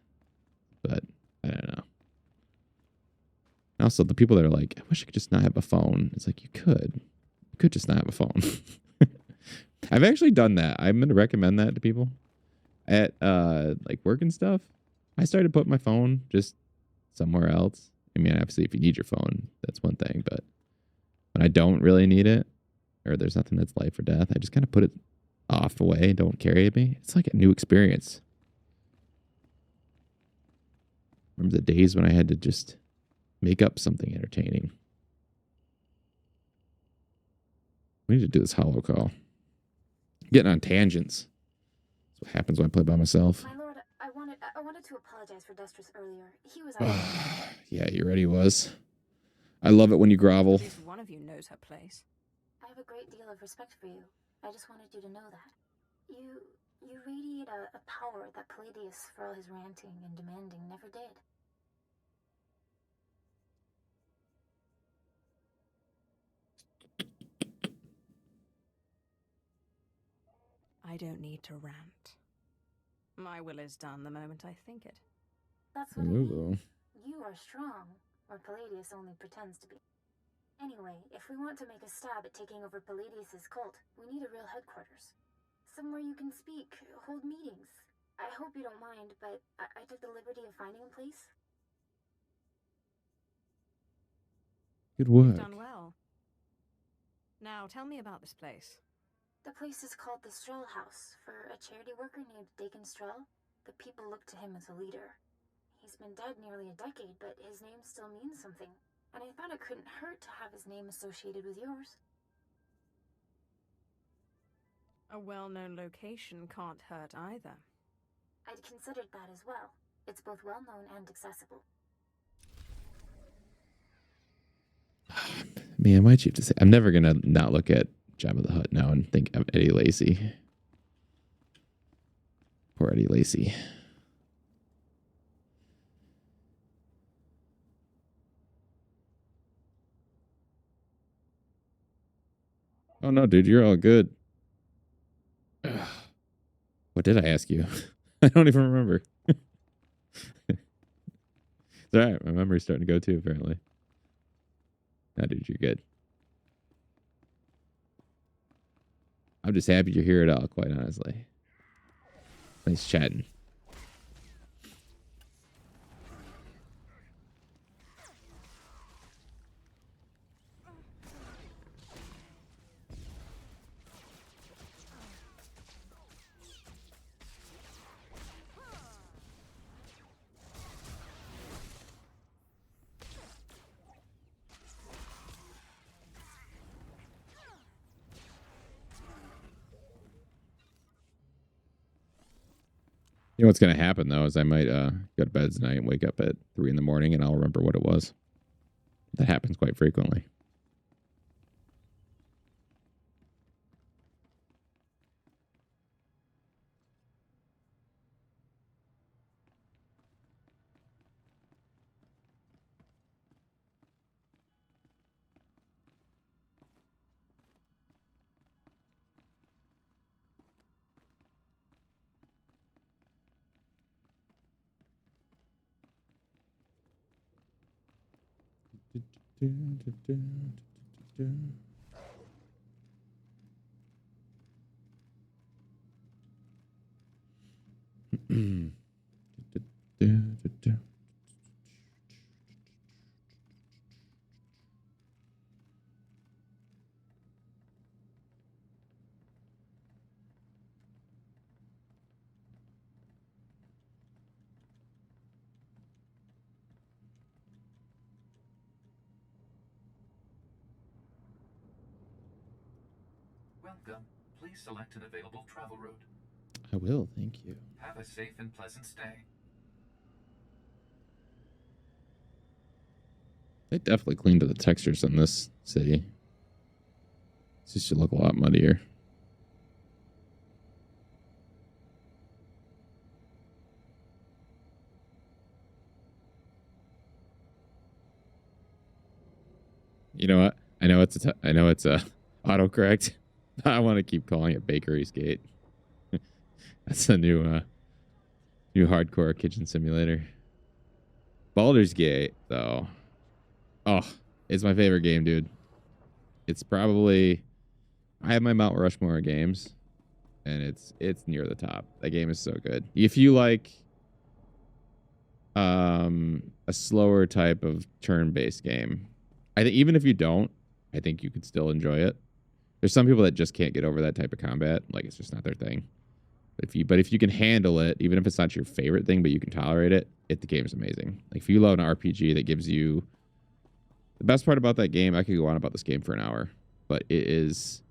S1: But I don't know. Also, the people that are like, I wish I could just not have a phone. It's like, you could. You could just not have a phone. I've actually done that. I'm going to recommend that to people at like work and stuff. I started putting my phone just somewhere else. I mean, obviously, if you need your phone, that's one thing. But when I don't really need it, or there's nothing that's life or death, I just kind of put it off away. Don't carry it me. It's like a new experience. Remember the days when I had to just make up something entertaining. We need to do this hollow call. Getting on tangents. That's what happens when I play by myself.
S9: My lord, I wanted to apologize for Destris earlier. He was
S1: Yeah, you ready was. I love it when you grovel.
S4: At least one of you knows her place.
S9: I have a great deal of respect for you. I just wanted you to know that. You radiate a power that Palladius, for all his ranting and demanding, never did.
S4: I don't need to rant. My will is done the moment I think it.
S9: That's what I mean. You are strong, or Palladius only pretends to be. Anyway, if we want to make a stab at taking over Palladius's cult, we need a real headquarters. Somewhere you can speak, hold meetings. I hope you don't mind, but I took the liberty of finding a place.
S1: Good work.
S4: You've done well. Now, tell me about this place.
S9: The place is called the Stroll House. For a charity worker named Dakin Stroll, the people look to him as a leader. He's been dead nearly a decade, but his name still means something. And I thought it couldn't hurt to have his name associated with yours.
S4: A well-known location can't hurt either.
S9: I'd considered that as well. It's both well-known and accessible.
S1: Man, why'd you have to say? I'm never gonna not look at Jabba the Hutt now and think of Eddie Lacy. Poor Eddie Lacy. Oh no, dude, you're all good. What did I ask you? I don't even remember. It's all right. My memory's starting to go too, apparently. No, dude, you're good. I'm just happy you're here at all, quite honestly. Nice chatting. You know what's going to happen, though, is I might go to bed tonight and wake up at 3 in the morning and I'll remember what it was. That happens quite frequently.
S8: Welcome. Please select an available travel route.
S1: I will, thank you.
S8: Have a safe and pleasant stay.
S1: They definitely cleaned up the textures in this city. This used to look a lot muddier. You know what? I know it's a autocorrect. I want to keep calling it Bakery's Gate. That's a new hardcore kitchen simulator. Baldur's Gate, though. Oh, it's my favorite game, dude. It's probably, I have my Mount Rushmore of games, and it's near the top. That game is so good. If you like a slower type of turn-based game, I think even if you don't, I think you could still enjoy it. There's some people that just can't get over that type of combat. Like, it's just not their thing. But if you can handle it, even if it's not your favorite thing, but you can tolerate it, the game is amazing. Like, if you love an RPG that gives you, the best part about that game, I could go on about this game for an hour, but it is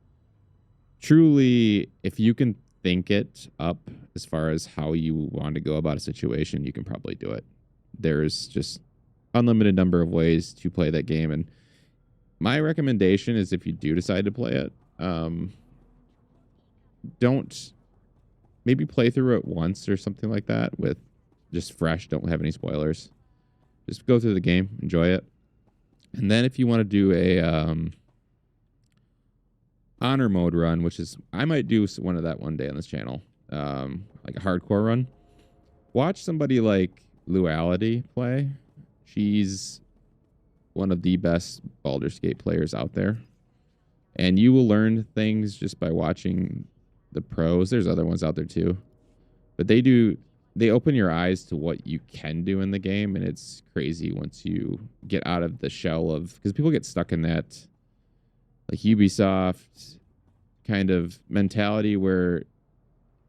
S1: truly, if you can think it up as far as how you want to go about a situation, you can probably do it. There's just unlimited number of ways to play that game, and my recommendation is if you do decide to play it, don't maybe play through it once or something like that with just fresh, don't have any spoilers. Just go through the game, enjoy it. And then if you want to do a honor mode run, which is, I might do one of that one day on this channel, like a hardcore run, watch somebody like Luality play. She's one of the best Baldur's Gate players out there. And you will learn things just by watching the pros. There's other ones out there too. But they open your eyes to what you can do in the game, and it's crazy once you get out of the shell of, because people get stuck in that like Ubisoft kind of mentality where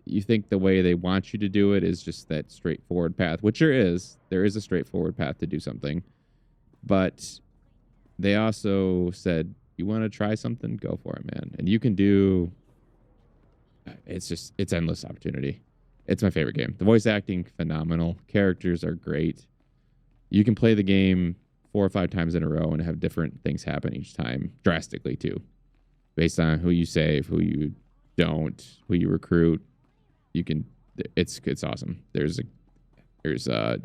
S1: you think the way they want you to do it is just that straightforward path, which there is a straightforward path to do something. But they also said, you want to try something, go for it, man. And you can do, it's endless opportunity. It's my favorite game. The voice acting, phenomenal. Characters are great. You can play the game 4 or 5 times in a row and have different things happen each time, drastically too, based on who you save, who you don't, who you recruit. You can, it's awesome. There's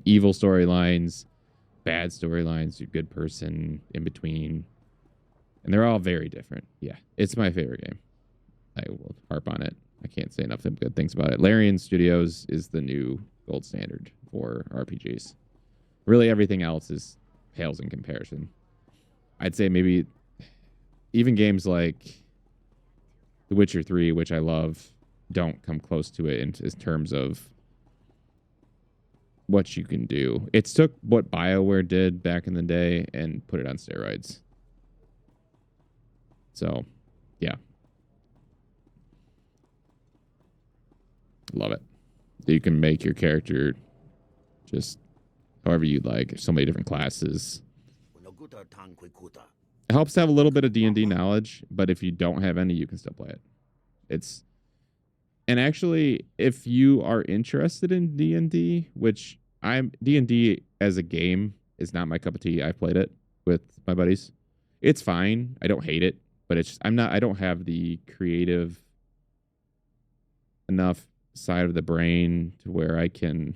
S1: evil storylines, bad storylines, you're a good person in between, and they're all very different. Yeah, it's my favorite game. I will harp on it. I can't say enough good things about it. Larian Studios is the new gold standard for RPGs. Really, everything else pales in comparison. I'd say maybe even games like The Witcher 3, which I love, don't come close to it in terms of what you can do. It's took what BioWare did back in the day and put it on steroids. So, yeah. Love it. You can make your character just however you'd like. There's so many different classes. It helps to have a little bit of D&D knowledge, but if you don't have any, you can still play it. And actually, if you are interested in D&D, which D&D as a game is not my cup of tea. I've played it with my buddies. It's fine. I don't hate it, but I don't have the creative enough side of the brain to where I can,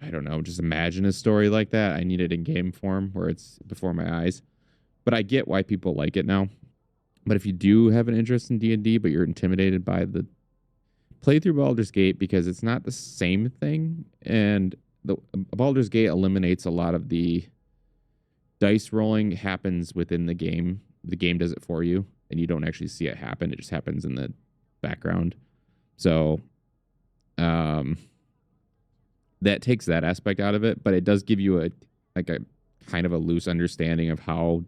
S1: I don't know, just imagine a story like that. I need it in game form where it's before my eyes. But I get why people like it now. But if you do have an interest in D&D, but you're intimidated by the play through Baldur's Gate, because it's not the same thing, and the Baldur's Gate eliminates a lot of the dice rolling happens within the game. The game does it for you, and you don't actually see it happen. It just happens in the background. So that takes that aspect out of it, but it does give you a kind of a loose understanding of how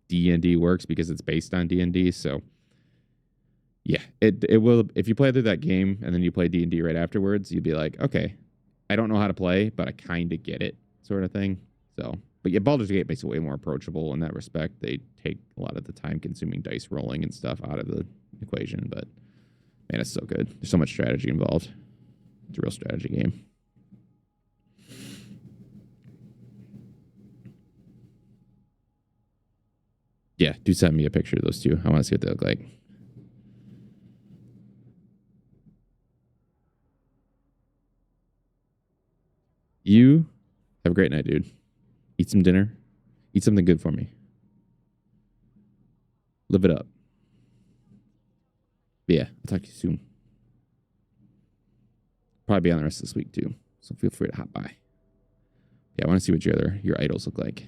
S1: D&D works because it's based on D&D. So yeah, it will, if you play through that game and then you play D&D right afterwards, you'd be like, okay, I don't know how to play, but I kind of get it, sort of thing. So But yeah, Baldur's Gate makes it way more approachable in that respect. They take a lot of the time-consuming dice rolling and stuff out of the equation, but man, it's so good. There's so much strategy involved. It's a real strategy game. Yeah, do send me a picture of those two. I want to see what they look like. You have a great night, dude. Eat some dinner. Eat something good for me. Live it up. But yeah, I'll talk to you soon. Probably be on the rest of this week too, so feel free to hop by. Yeah, I want to see what your idols look like.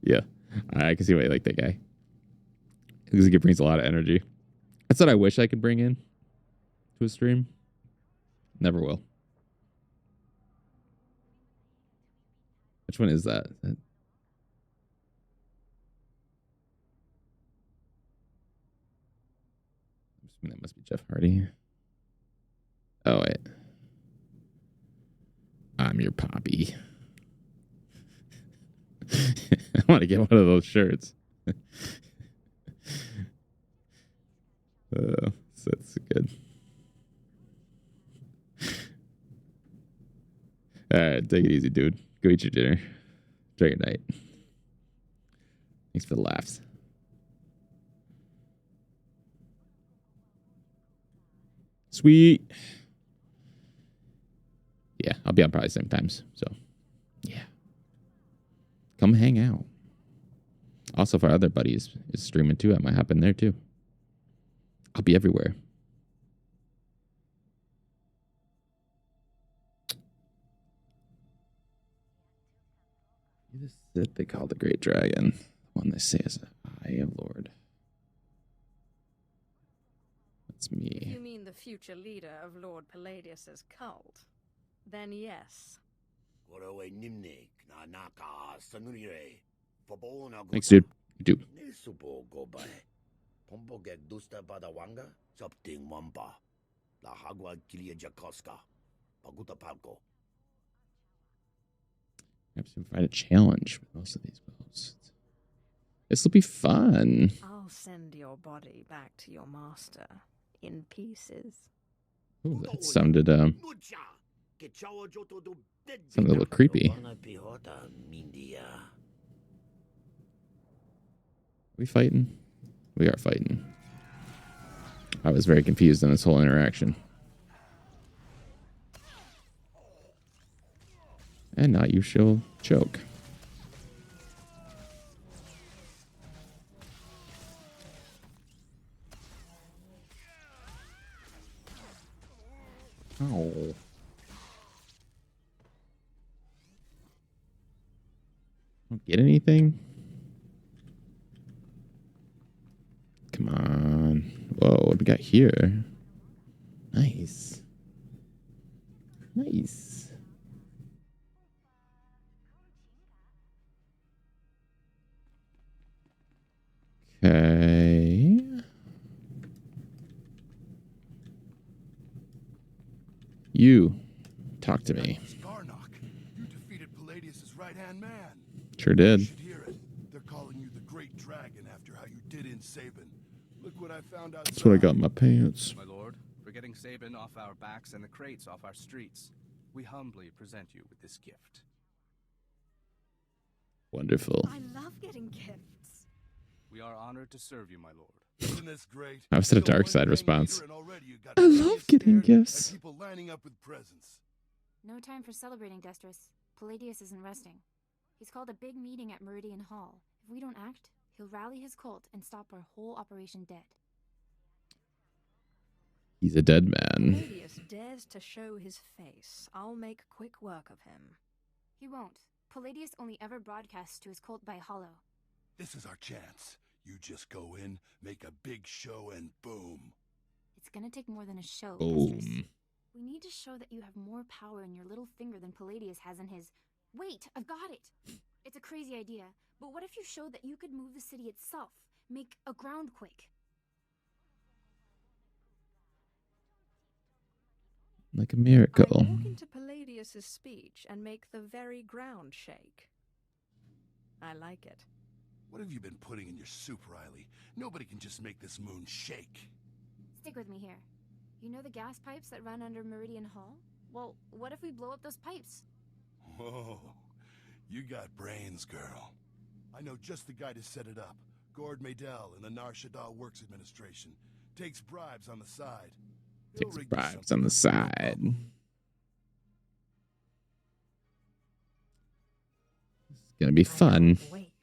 S1: Yeah, I can see why you like that guy. It looks like it brings a lot of energy. That's what I wish I could bring in to a stream. Never will. Which one is that? That must be Jeff Hardy. Oh, wait. I'm your poppy. I want to get one of those shirts. That's good. All right, take it easy, dude. Go eat your dinner. Enjoy your night. Thanks for the laughs. Sweet. Yeah, I'll be on probably same times. So, yeah. Come hang out. Also, if our other buddy is streaming too, I might hop in there too. I'll be everywhere. This that they call the Great Dragon. The one they say is I am Lord. That's me.
S4: If you mean the future leader of Lord Palladius's cult, then yes.
S1: Thanks, dude. You too. I have to find a challenge with most of these bows. This will be fun.
S4: I'll send your body back to your master in pieces.
S1: Ooh, that sounded a little creepy. Are we fighting? We are fighting. I was very confused in this whole interaction. And not you shall choke. Oh. Don't get anything? Come on. Whoa, what do we got here? Nice. Nice. Okay. You talk to me.
S3: You defeated Palladius's right-hand man.
S1: Sure did.
S3: You should hear it. They're calling you the Great Dragon after how you did in Sabin. Look what I found out.
S1: That's what I got in my pants.
S10: My lord, for getting Sabin off our backs and the crates off our streets, we humbly present you with this gift.
S1: Wonderful.
S4: I love getting gifts.
S10: We are honored to serve you, my lord.
S3: Isn't this great?
S1: I was at a dark side response. I love getting gifts.
S3: People lining up with presents.
S9: No time for celebrating, Destrus. Palladius isn't resting. He's called a big meeting at Meridian Hall. If we don't act, he'll rally his cult and stop our whole operation dead.
S1: He's a dead man.
S4: Palladius dares to show his face. I'll make quick work of him.
S9: He won't. Palladius only ever broadcasts to his cult by hollow.
S3: This is our chance. You just go in, make a big show, and boom.
S9: It's gonna take more than a show,
S1: Boom.
S9: Destrus. We need to show that you have more power in your little finger than Palladius has in his... Wait, I've got it! It's a crazy idea, but what if you showed that you could move the city itself? Make a groundquake?
S1: like a
S4: I
S1: miracle.
S4: walk into Palladius's speech and make the very ground shake. I like it.
S3: What have you been putting in your soup, Riley? Nobody can just make this moon shake.
S9: Stick with me here. You know the gas pipes that run under Meridian Hall? Well, what if we blow up those pipes?
S3: Whoa, you got brains, girl. I know just the guy to set it up. Gord Maydell in the Shaddaa Works Administration. Takes bribes on the side.
S1: Takes bribes on the side. It's gonna be fun.
S4: I can't wait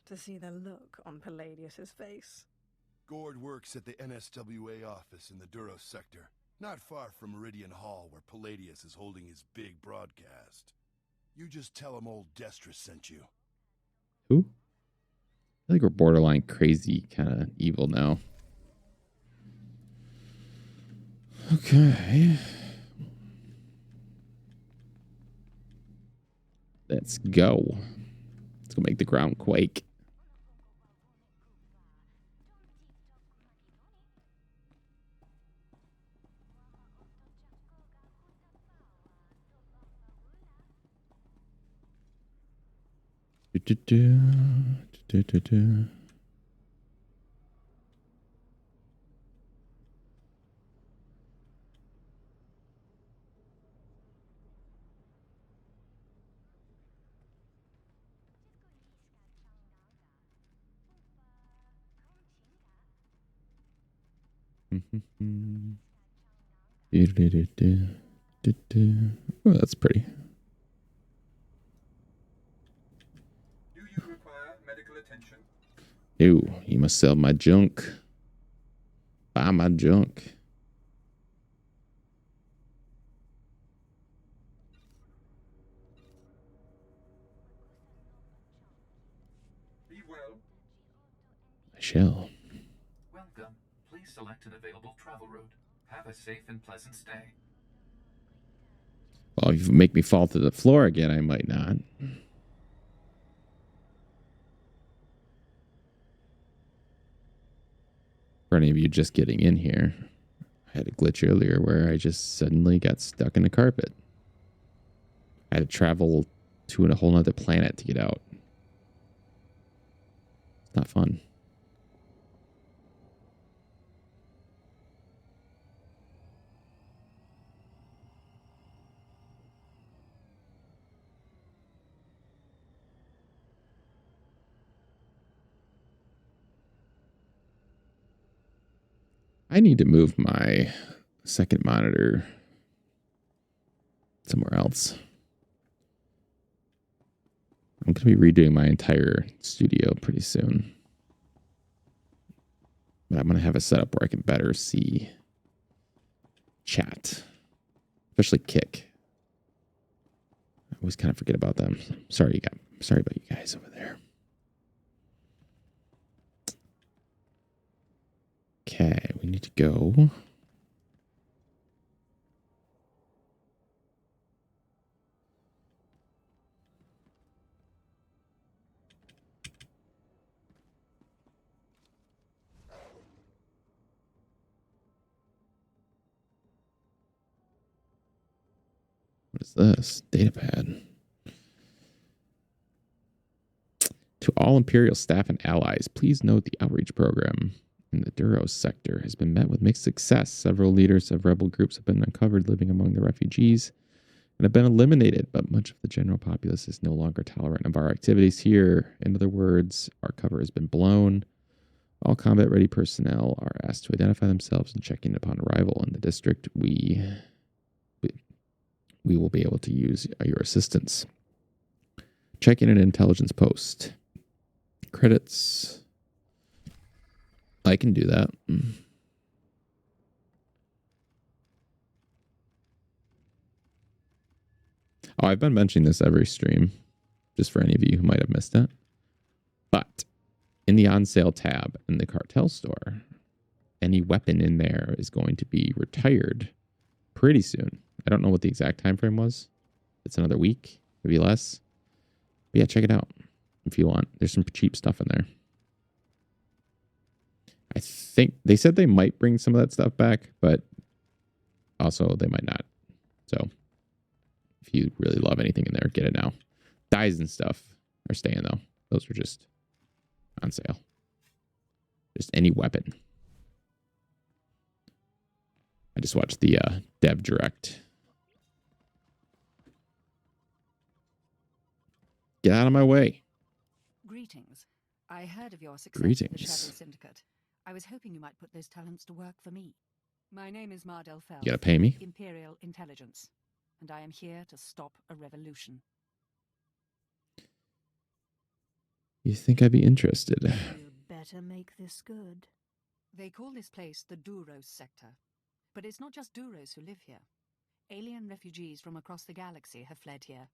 S4: to see the look on Palladius's face.
S3: Gord works at the NSWA office in the Duros sector, not far from Meridian Hall where Palladius is holding his big broadcast. You just tell him old Destra sent you.
S1: Who? I feel like we're borderline crazy, kind of evil now. Okay. Let's go. Let's go make the ground quake. Oh, that's pretty.
S7: Do you require medical attention?
S1: Ew, you must sell my junk. Buy my junk.
S7: Be well.
S1: I shall.
S8: Welcome. Please select an available travel route. Have a safe and pleasant stay.
S1: Well, if you make me fall to the floor again, I might not. For any of you just getting in here, I had a glitch earlier where I just suddenly got stuck in the carpet. I had to travel to a whole other planet to get out. It's not fun. I need to move my second monitor somewhere else. I'm going to be redoing my entire studio pretty soon. But I'm going to have a setup where I can better see chat, especially Kick. I always kind of forget about them. Sorry about you guys over there. Okay, we need to go. What is this? Datapad. To all Imperial staff and allies, please note the outreach program in the Duros sector has been met with mixed success. Several leaders of rebel groups have been uncovered living among the refugees and have been eliminated, but much of the general populace is no longer tolerant of our activities here. In other words, our cover has been blown. All combat-ready personnel are asked to identify themselves and check in upon arrival in the district. We will be able to use your assistance. Check in an intelligence post. Credits. I can do that. Oh, I've been mentioning this every stream, just for any of you who might have missed it. But in the on sale tab in the cartel store, any weapon in there is going to be retired pretty soon. I don't know what the exact time frame was. It's another week, maybe less. But yeah, check it out if you want. There's some cheap stuff in there. I think they said they might bring some of that stuff back, but also they might not. So if you really love anything in there, get it now. Dyes and stuff are staying though. Those are just on sale. Just any weapon. I just watched the Dev Direct. Get out of my way.
S11: Greetings. I heard of your success
S1: Greetings.
S11: with the Shaddaa Syndicate. I was hoping you might put those talents to work for me. My name is Mardell Fell.
S1: You gotta pay me?
S11: Imperial Intelligence. And I am here to stop a revolution.
S1: You think I'd be interested?
S11: You'd better make this good. They call this place the Duros sector. But it's not just Duros who live here. Alien refugees from across the galaxy have fled here.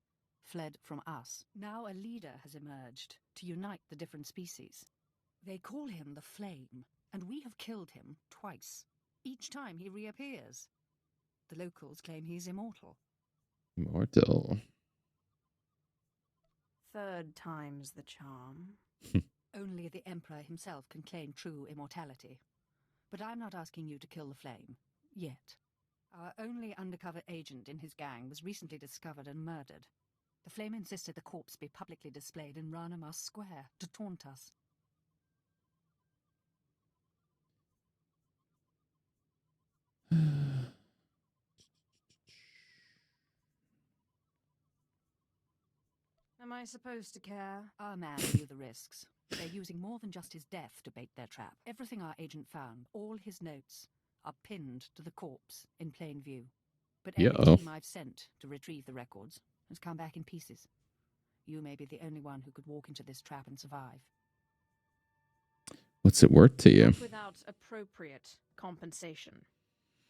S11: Fled from us. Now a leader has emerged to unite the different species. They call him the Flame, and we have killed him twice. Each time he reappears. The locals claim he's immortal.
S1: Immortal.
S11: Third time's the charm. Only the Emperor himself can claim true immortality. But I'm not asking you to kill the Flame. Yet. Our only undercover agent in his gang was recently discovered and murdered. The Flame insisted the corpse be publicly displayed in Ranamas Square to taunt us.
S4: Am I supposed to care?
S11: Our man knew the risks. They're using more than just his death to bait their trap. Everything our agent found, all his notes, are pinned to the corpse in plain view. But every team I've sent to retrieve the records has come back in pieces. You may be the only one who could walk into this trap and survive.
S1: What's it worth to you?
S4: Not without appropriate compensation.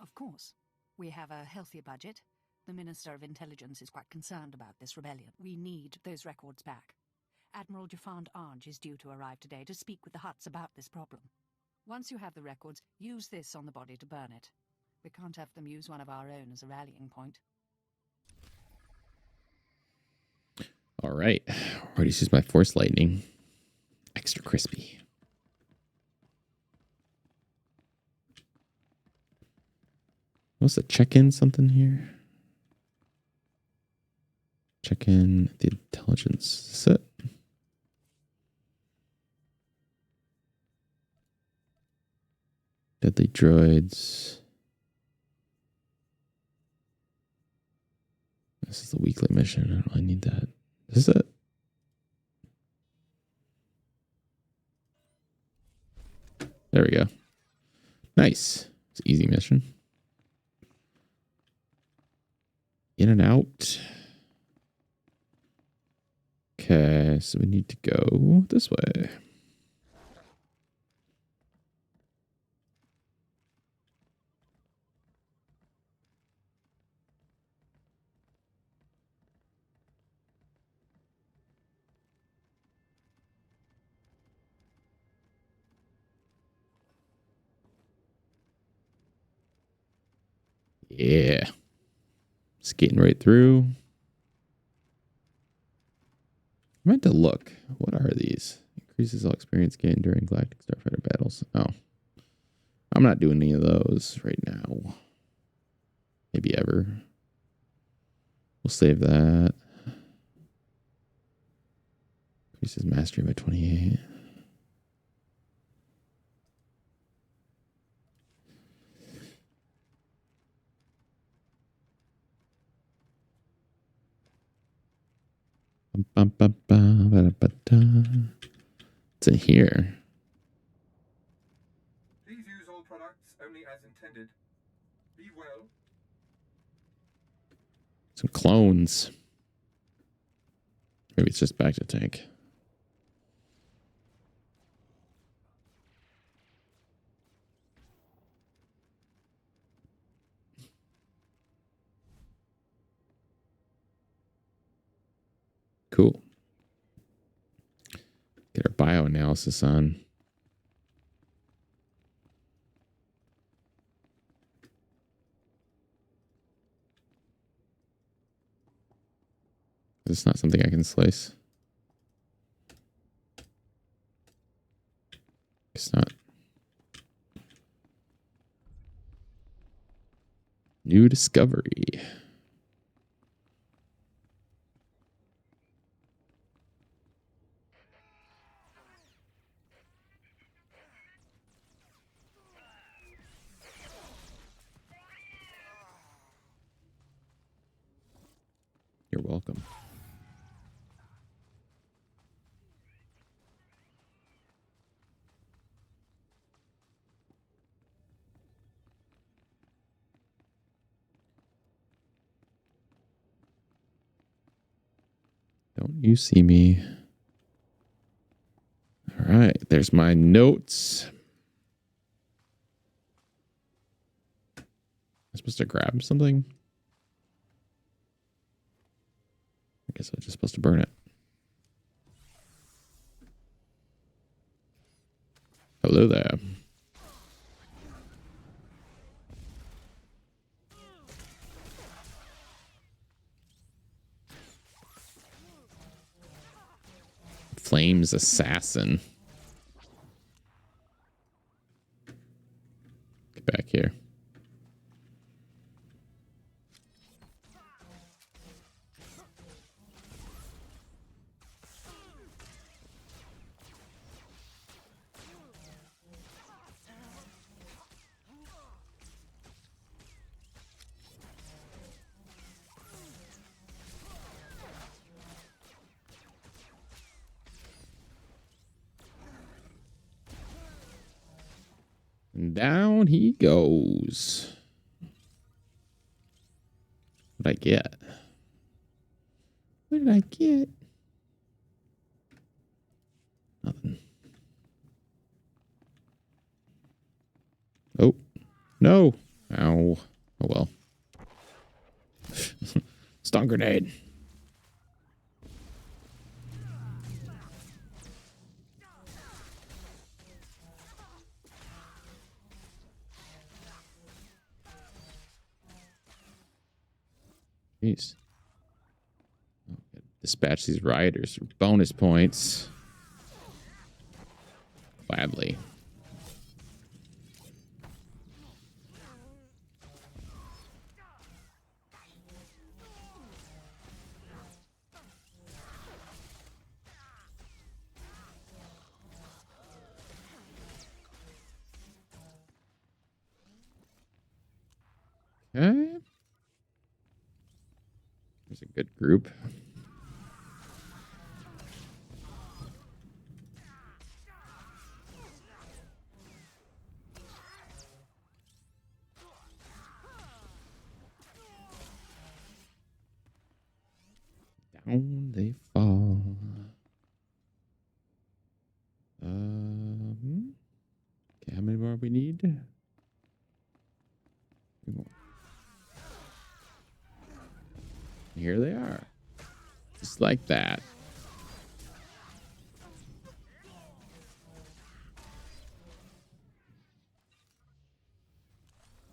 S11: Of course. We have a healthy budget. The Minister of Intelligence is quite concerned about this rebellion. We need those records back. Admiral Jafand Arj is due to arrive today to speak with the Hutts about this problem. Once you have the records, use this on the body to burn it. We can't have them use one of our own as a rallying point.
S1: All right. Already used my Force Lightning. Extra crispy. What's the check-in something here? Check in the intelligence set. Deadly droids. This is the weekly mission. I don't really need that. Is this it? There we go. Nice. It's an easy mission. In and out. Okay, so we need to go this way. Yeah. Skating right through. I meant to look. What are these? Increases all experience gained during Galactic Starfighter battles. Oh. I'm not doing any of those right now. Maybe ever. We'll save that. Increases mastery by 28. It's in here.
S7: Please use all products only as intended. Be well.
S1: Some clones. Maybe it's just back to tank. Cool. Get our bioanalysis on. Is this not something I can slice? It's not. New discovery. welcome. Don't you see me? All right, there's my notes. Am I supposed to grab something? I guess I'm just supposed to burn it. Hello there. Flames assassin. Get back here. And down he goes. What did I get? What did I get? Nothing. Oh, no. Ow. Oh, well. Stun grenade. Jeez. Dispatch these rioters for bonus points. Gladly. Okay. There's a good group. Down they fall. Okay, how many more we need? 3 more. Here they are. Just like that.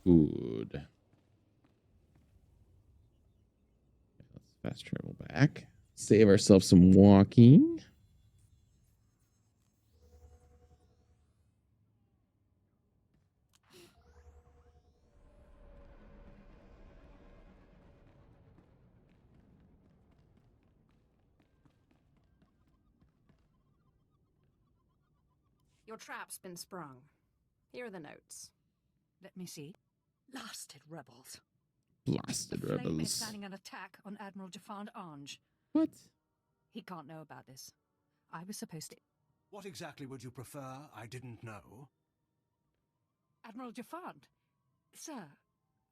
S1: Good. Okay, let's fast travel back. Save ourselves some walking.
S4: Your trap's been sprung. Here are the notes.
S11: Let me see. Blasted rebels.
S1: Blasted
S11: the Flame is
S1: rebels.
S11: planning an attack on Admiral Jafand Ange.
S1: What?
S11: He can't know about this. I was supposed to...
S3: What exactly would you prefer? I didn't know.
S11: Admiral Jafand? Sir,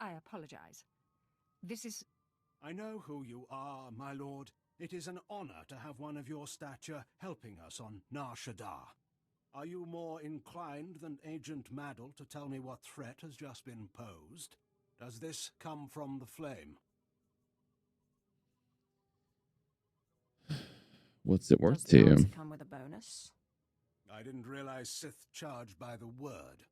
S11: I apologize. This is...
S3: I know who you are, my lord. It is an honor to have one of your stature helping us on Shaddaa. Are you more inclined than Agent Maddle to tell me what threat has just been posed? Does this come from the Flame?
S1: What's it worth
S4: Does the
S1: to
S4: answer
S1: you?
S4: come with a bonus?
S3: I didn't realize Sith charged by the word.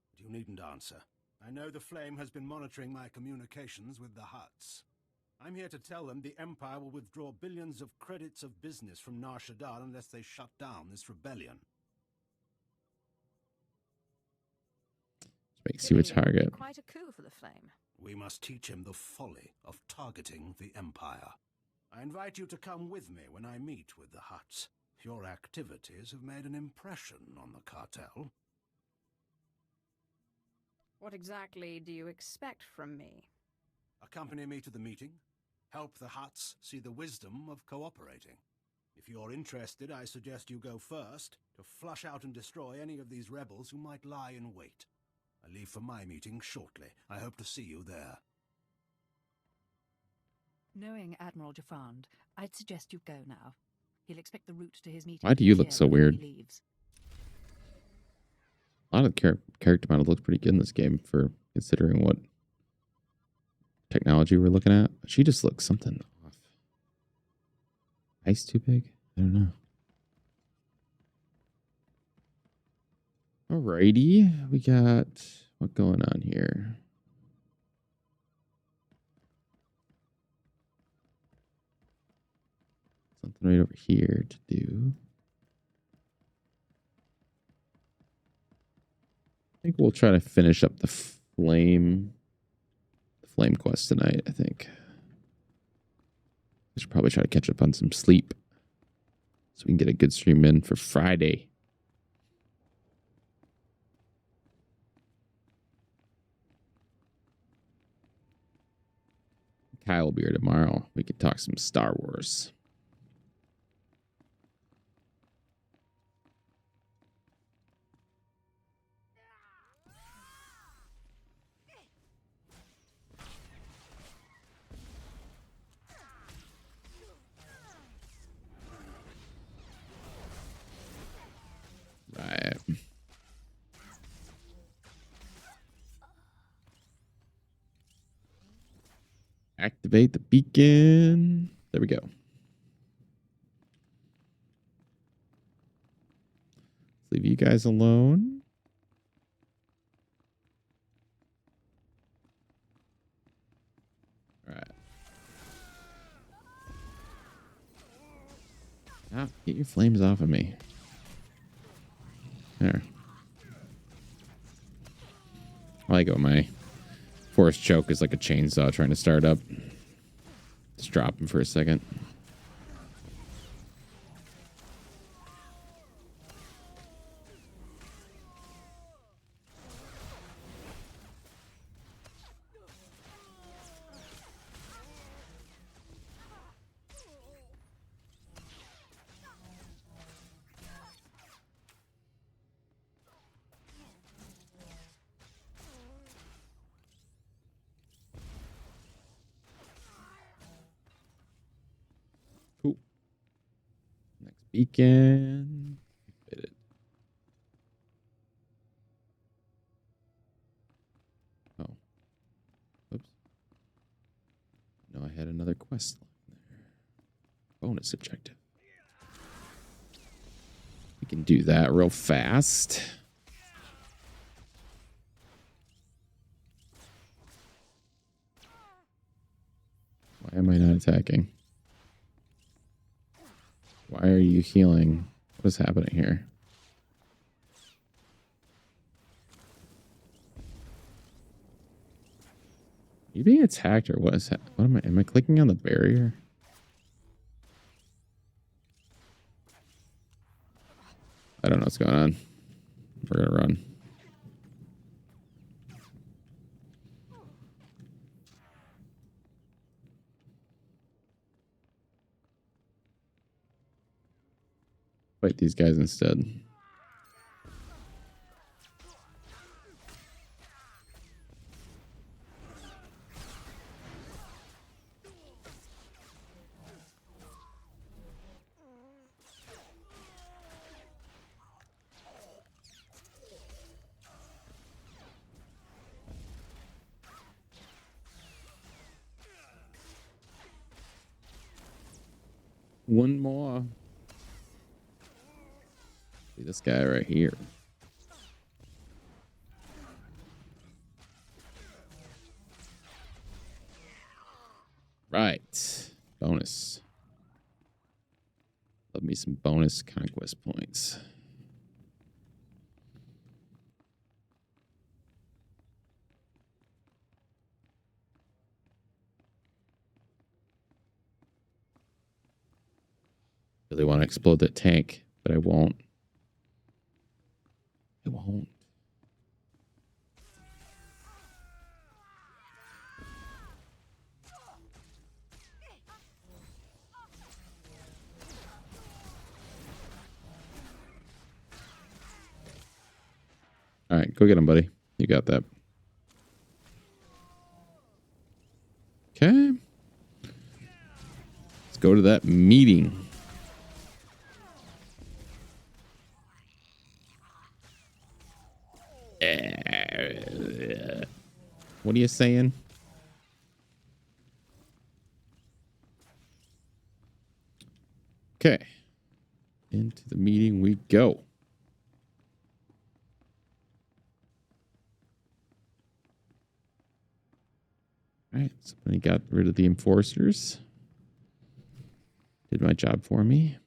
S3: But you needn't answer. I know the Flame has been monitoring my communications with the Hutts. I'm here to tell them the Empire will withdraw billions of credits of business from Shaddaa unless they shut down this rebellion.
S1: Makes you a target.
S4: Quite a coup for the Flame.
S3: We must teach him the folly of targeting the Empire. I invite you to come with me when I meet with the Hutts. Your activities have made an impression on the cartel.
S4: What exactly do you expect from me?
S3: Accompany me to the meeting.
S12: Help the Hutts see the wisdom of cooperating. If you're interested, I suggest you go first to flush out and destroy any of these rebels who might lie in wait. I leave for my meeting shortly. I hope to see you there.
S11: Knowing Admiral Jafrand, I'd suggest you go now. He'll expect the route to his meeting.
S1: Why do you look so weird?
S11: He leaves.
S1: A lot of the character model looks pretty good in this game for considering what technology we're looking at. She just looks something off. Ice too big? I don't know. Alrighty. We got what going on here? Something right over here to do. I think we'll try to finish up the flame quest tonight, I think. I should probably try to catch up on some sleep so we can get a good stream in for Friday. Kyle will be here tomorrow. We can talk some Star Wars. Right. Activate the beacon. There we go. Leave you guys alone. All right. Ah, get your flames off of me. There. I like it when my force choke is like a chainsaw trying to start up. Just drop him for a second. Cool. Next beacon. Hit it. Oh. Oops. No, I had another quest there. Bonus objective. We can do that real fast. Why am I not attacking? Why are you healing? What is happening here? Are you being attacked or what is that? What am I clicking on the barrier? I don't know what's going on. We're gonna run. Fight these guys instead. One more. See this guy right here. Right. Bonus. Love me some bonus conquest points. Really want to explode that tank, but I won't. I won't. right, go get him, buddy. You got that. Okay. Let's go to that meeting. What are you saying? Okay. Into the meeting we go. All right. Somebody got rid of the enforcers. Did my job for me.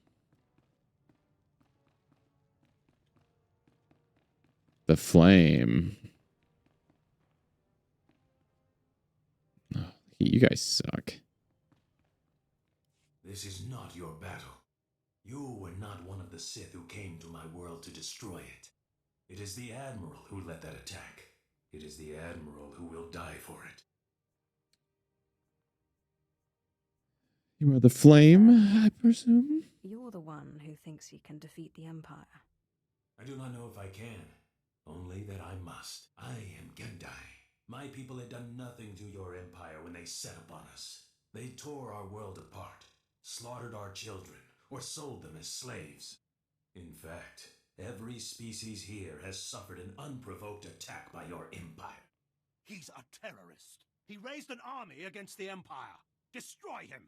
S1: The flame. Oh, you guys suck.
S13: This is not your battle. You were not one of the Sith who came to my world to destroy it. It is the Admiral who led that attack. It is the Admiral who will die for it.
S1: You are the flame, I presume?
S4: You're the one who thinks he can defeat the Empire.
S13: I do not know if I can. Only that I must. I am Gendai. My people had done nothing to your empire when they set upon us. They tore our world apart, slaughtered our children, or sold them as slaves. In fact, every species here has suffered an unprovoked attack by your empire.
S12: He's a terrorist. He raised an army against the Empire. Destroy him!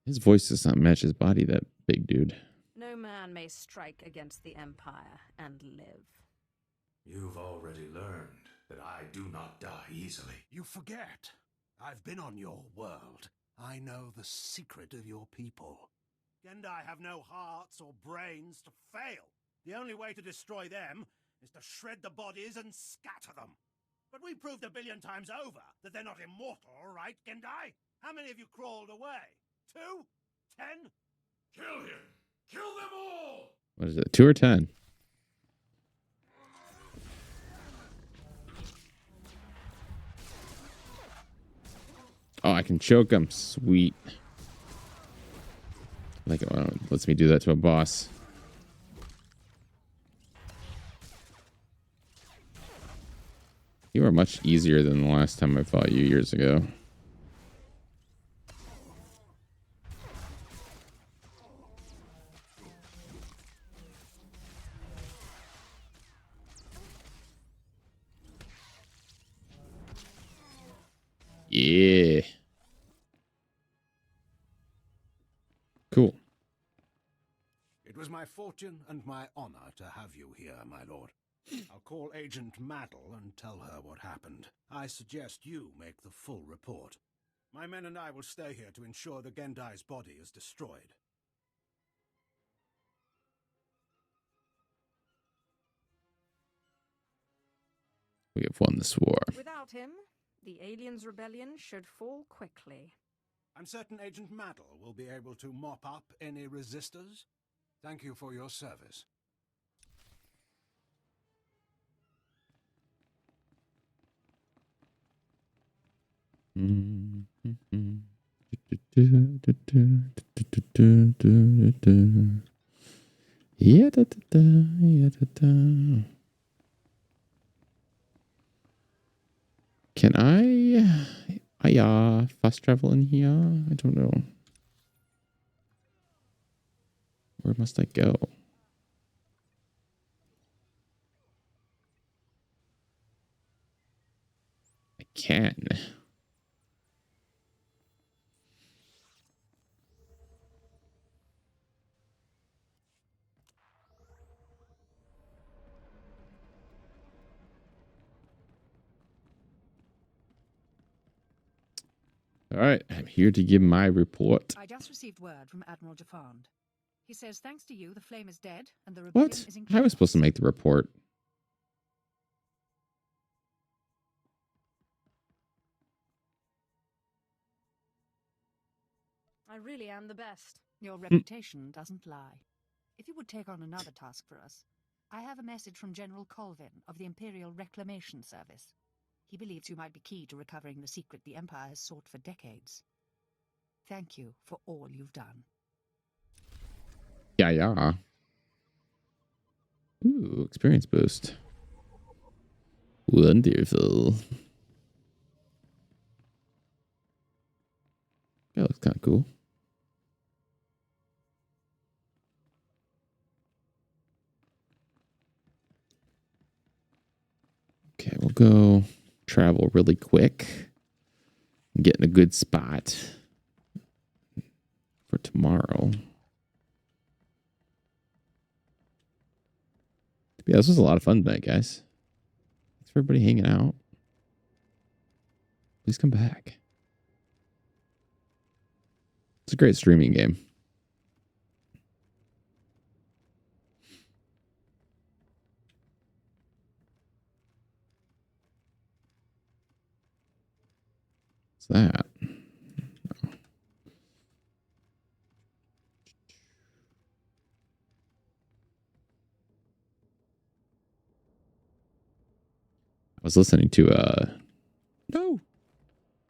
S1: His voice does not match his body, that big dude.
S4: No man may strike against the Empire and live.
S13: You've already learned that I do not die easily.
S12: You forget. I've been on your world. I know the secret of your people. Gendai have no hearts or brains to fail. The only way to destroy them is to shred the bodies and scatter them. But we proved 1 billion times over that they're not immortal, right, Gendai? How many of you crawled away? 2? 10?
S3: Kill him! Kill them all!
S1: What is it, 2 or 10? Oh, I can choke him. Sweet. Like it lets me do that to a boss. You were much easier than the last time I fought you years ago. Yeah. Cool.
S12: It was my fortune and my honor to have you here, my lord. I'll call Agent Maddle and tell her what happened. I suggest you make the full report. My men and I will stay here to ensure the Gendai's body is destroyed.
S1: We have won this war.
S4: Without him, the aliens' rebellion should fall quickly.
S12: I'm certain Agent Maddle will be able to mop up any resistors. Thank you for your service.
S1: Yeah, Can I fast travel in here? I don't know. Where must I go? I can. All right, I'm here to give my report.
S11: I just received word from Admiral Jafand. He says thanks to you, the flame is dead and the rebellion
S1: What?
S11: is in
S1: I was supposed to make the report.
S4: I really am the best.
S11: Your reputation doesn't lie. If you would take on another task for us, I have a message from General Colvin of the Imperial Reclamation Service. He believes you might be key to recovering the secret the Empire has sought for decades. Thank you for all you've done.
S1: Yeah. Ooh, experience boost. Wonderful. That looks kind of cool. Okay, we'll go travel really quick. Get in a good spot for tomorrow. Yeah, this was a lot of fun tonight, guys. Thanks for everybody hanging out. Please come back. It's a great streaming game. What's that? I was listening to no.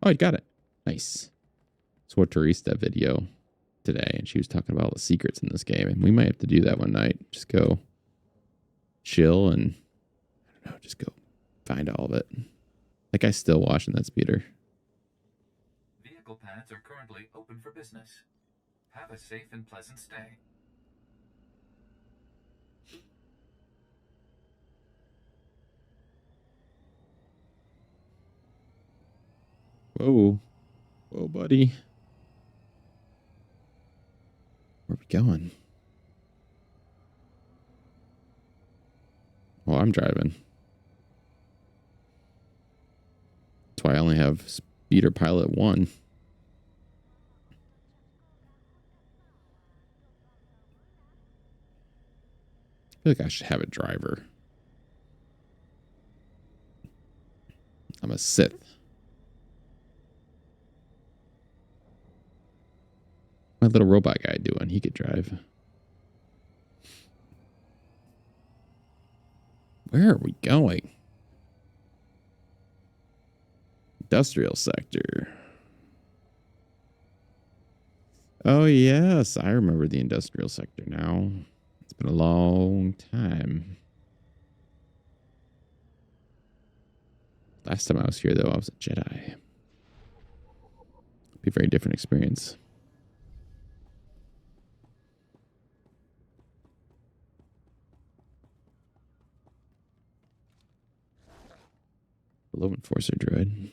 S1: Oh, I got it. Nice. SWTOR video today, and she was talking about all the secrets in this game, and we might have to do that one night. Just go chill and I don't know, just go find all of it. That guy's still washing that speeder.
S8: Vehicle pads are currently open for business. Have a safe and pleasant stay.
S1: Whoa. Whoa, buddy. Where are we going? Oh, I'm driving. That's why I only have speeder pilot 1. I feel like I should have a driver. I'm a Sith. My little robot guy doing? He could drive. Where are we going? Industrial sector. Oh, yes. I remember the industrial sector now. It's been a long time. Last time I was here, though, I was a Jedi. It'd be a very different experience. Low enforcer droid.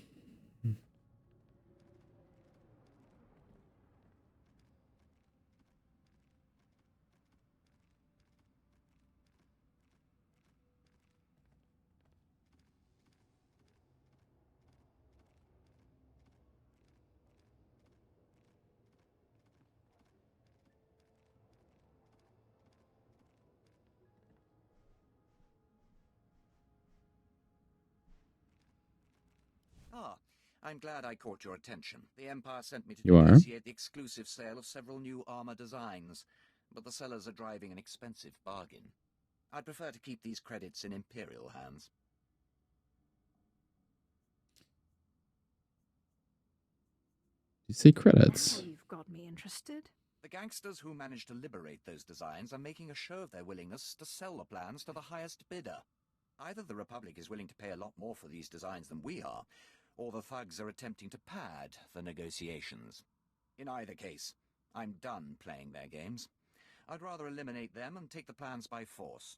S14: Ah, I'm glad I caught your attention. The Empire sent me to
S1: You are?
S14: negotiate the exclusive sale of several new armor designs, but the sellers are driving an expensive bargain. I'd prefer to keep these credits in Imperial hands.
S1: You say credits.
S4: Now you've got me interested.
S14: The gangsters who managed to liberate those designs are making a show of their willingness to sell the plans to the highest bidder. Either the Republic is willing to pay a lot more for these designs than we are, or the thugs are attempting to pad the negotiations. In either case, I'm done playing their games. I'd rather eliminate them and take the plans by force.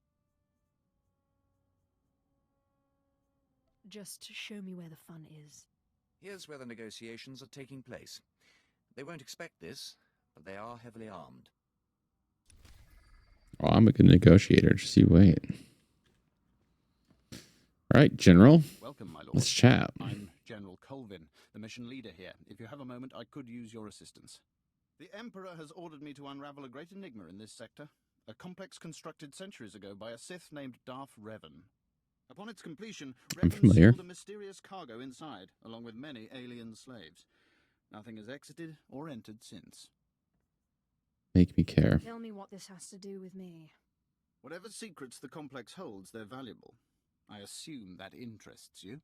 S11: Just show me where the fun is.
S14: Here's where the negotiations are taking place. They won't expect this, but they are heavily armed.
S1: Oh, I'm a good negotiator. Just you wait. All right, General.
S12: Welcome, my lord.
S1: Let's chat.
S12: I'm General Colvin, the mission leader here. If you have a moment, I could use your assistance. The Emperor has ordered me to unravel a great enigma in this sector. A complex constructed centuries ago by a Sith named Darth Revan. Upon its completion,
S1: I'm
S12: Revan
S1: familiar.
S12: sealed a mysterious cargo inside, along with many alien slaves. Nothing has exited or entered since.
S1: Make me care.
S4: Tell me what this has to do with me.
S12: Whatever secrets the complex holds, they're valuable. I assume that interests you.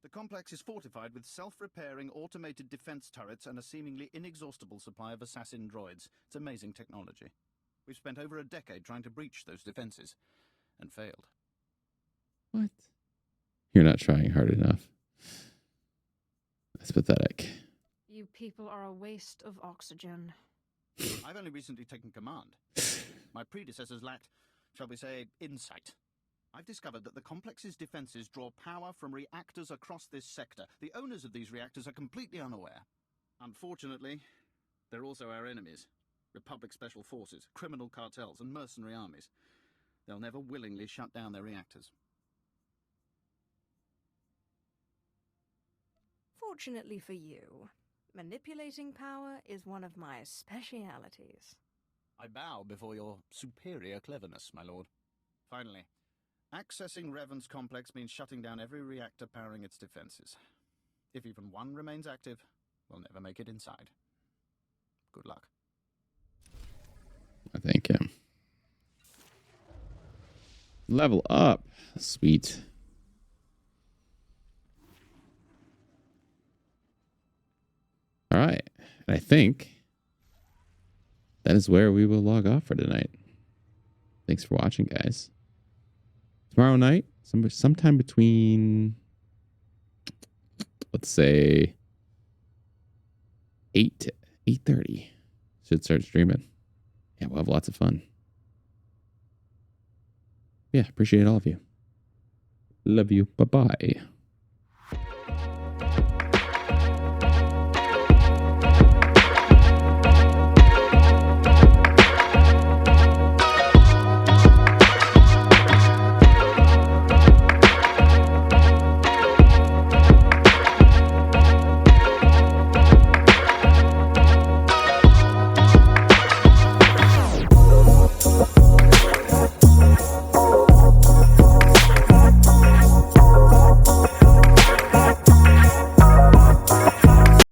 S12: The complex is fortified with self-repairing automated defense turrets and a seemingly inexhaustible supply of assassin droids. It's amazing technology. We've spent over a decade trying to breach those defenses.
S10: and failed.
S1: What? You're not trying hard enough. That's pathetic.
S4: You people are a waste of oxygen.
S15: I've only recently taken command. My predecessors lacked, shall we say, insight. I've discovered that the complex's defenses draw power from reactors across this sector. The owners of these reactors are completely unaware. Unfortunately, they're also our enemies. Republic Special Forces, criminal cartels, and mercenary armies. They'll never willingly shut down their reactors.
S4: Fortunately for you, manipulating power is one of my specialities.
S15: I bow before your superior cleverness, my lord. Finally, accessing Revan's complex means shutting down every reactor powering its defenses. If even one remains active, we'll never make it inside. Good luck.
S1: I thank him. Level up. Sweet. All right. And I think that is where we will log off for tonight. Thanks for watching, guys. Tomorrow night, sometime between, let's say, 8 to 8:30, should start streaming. Yeah, we'll have lots of fun. Yeah, appreciate all of you. Love you. Bye-bye.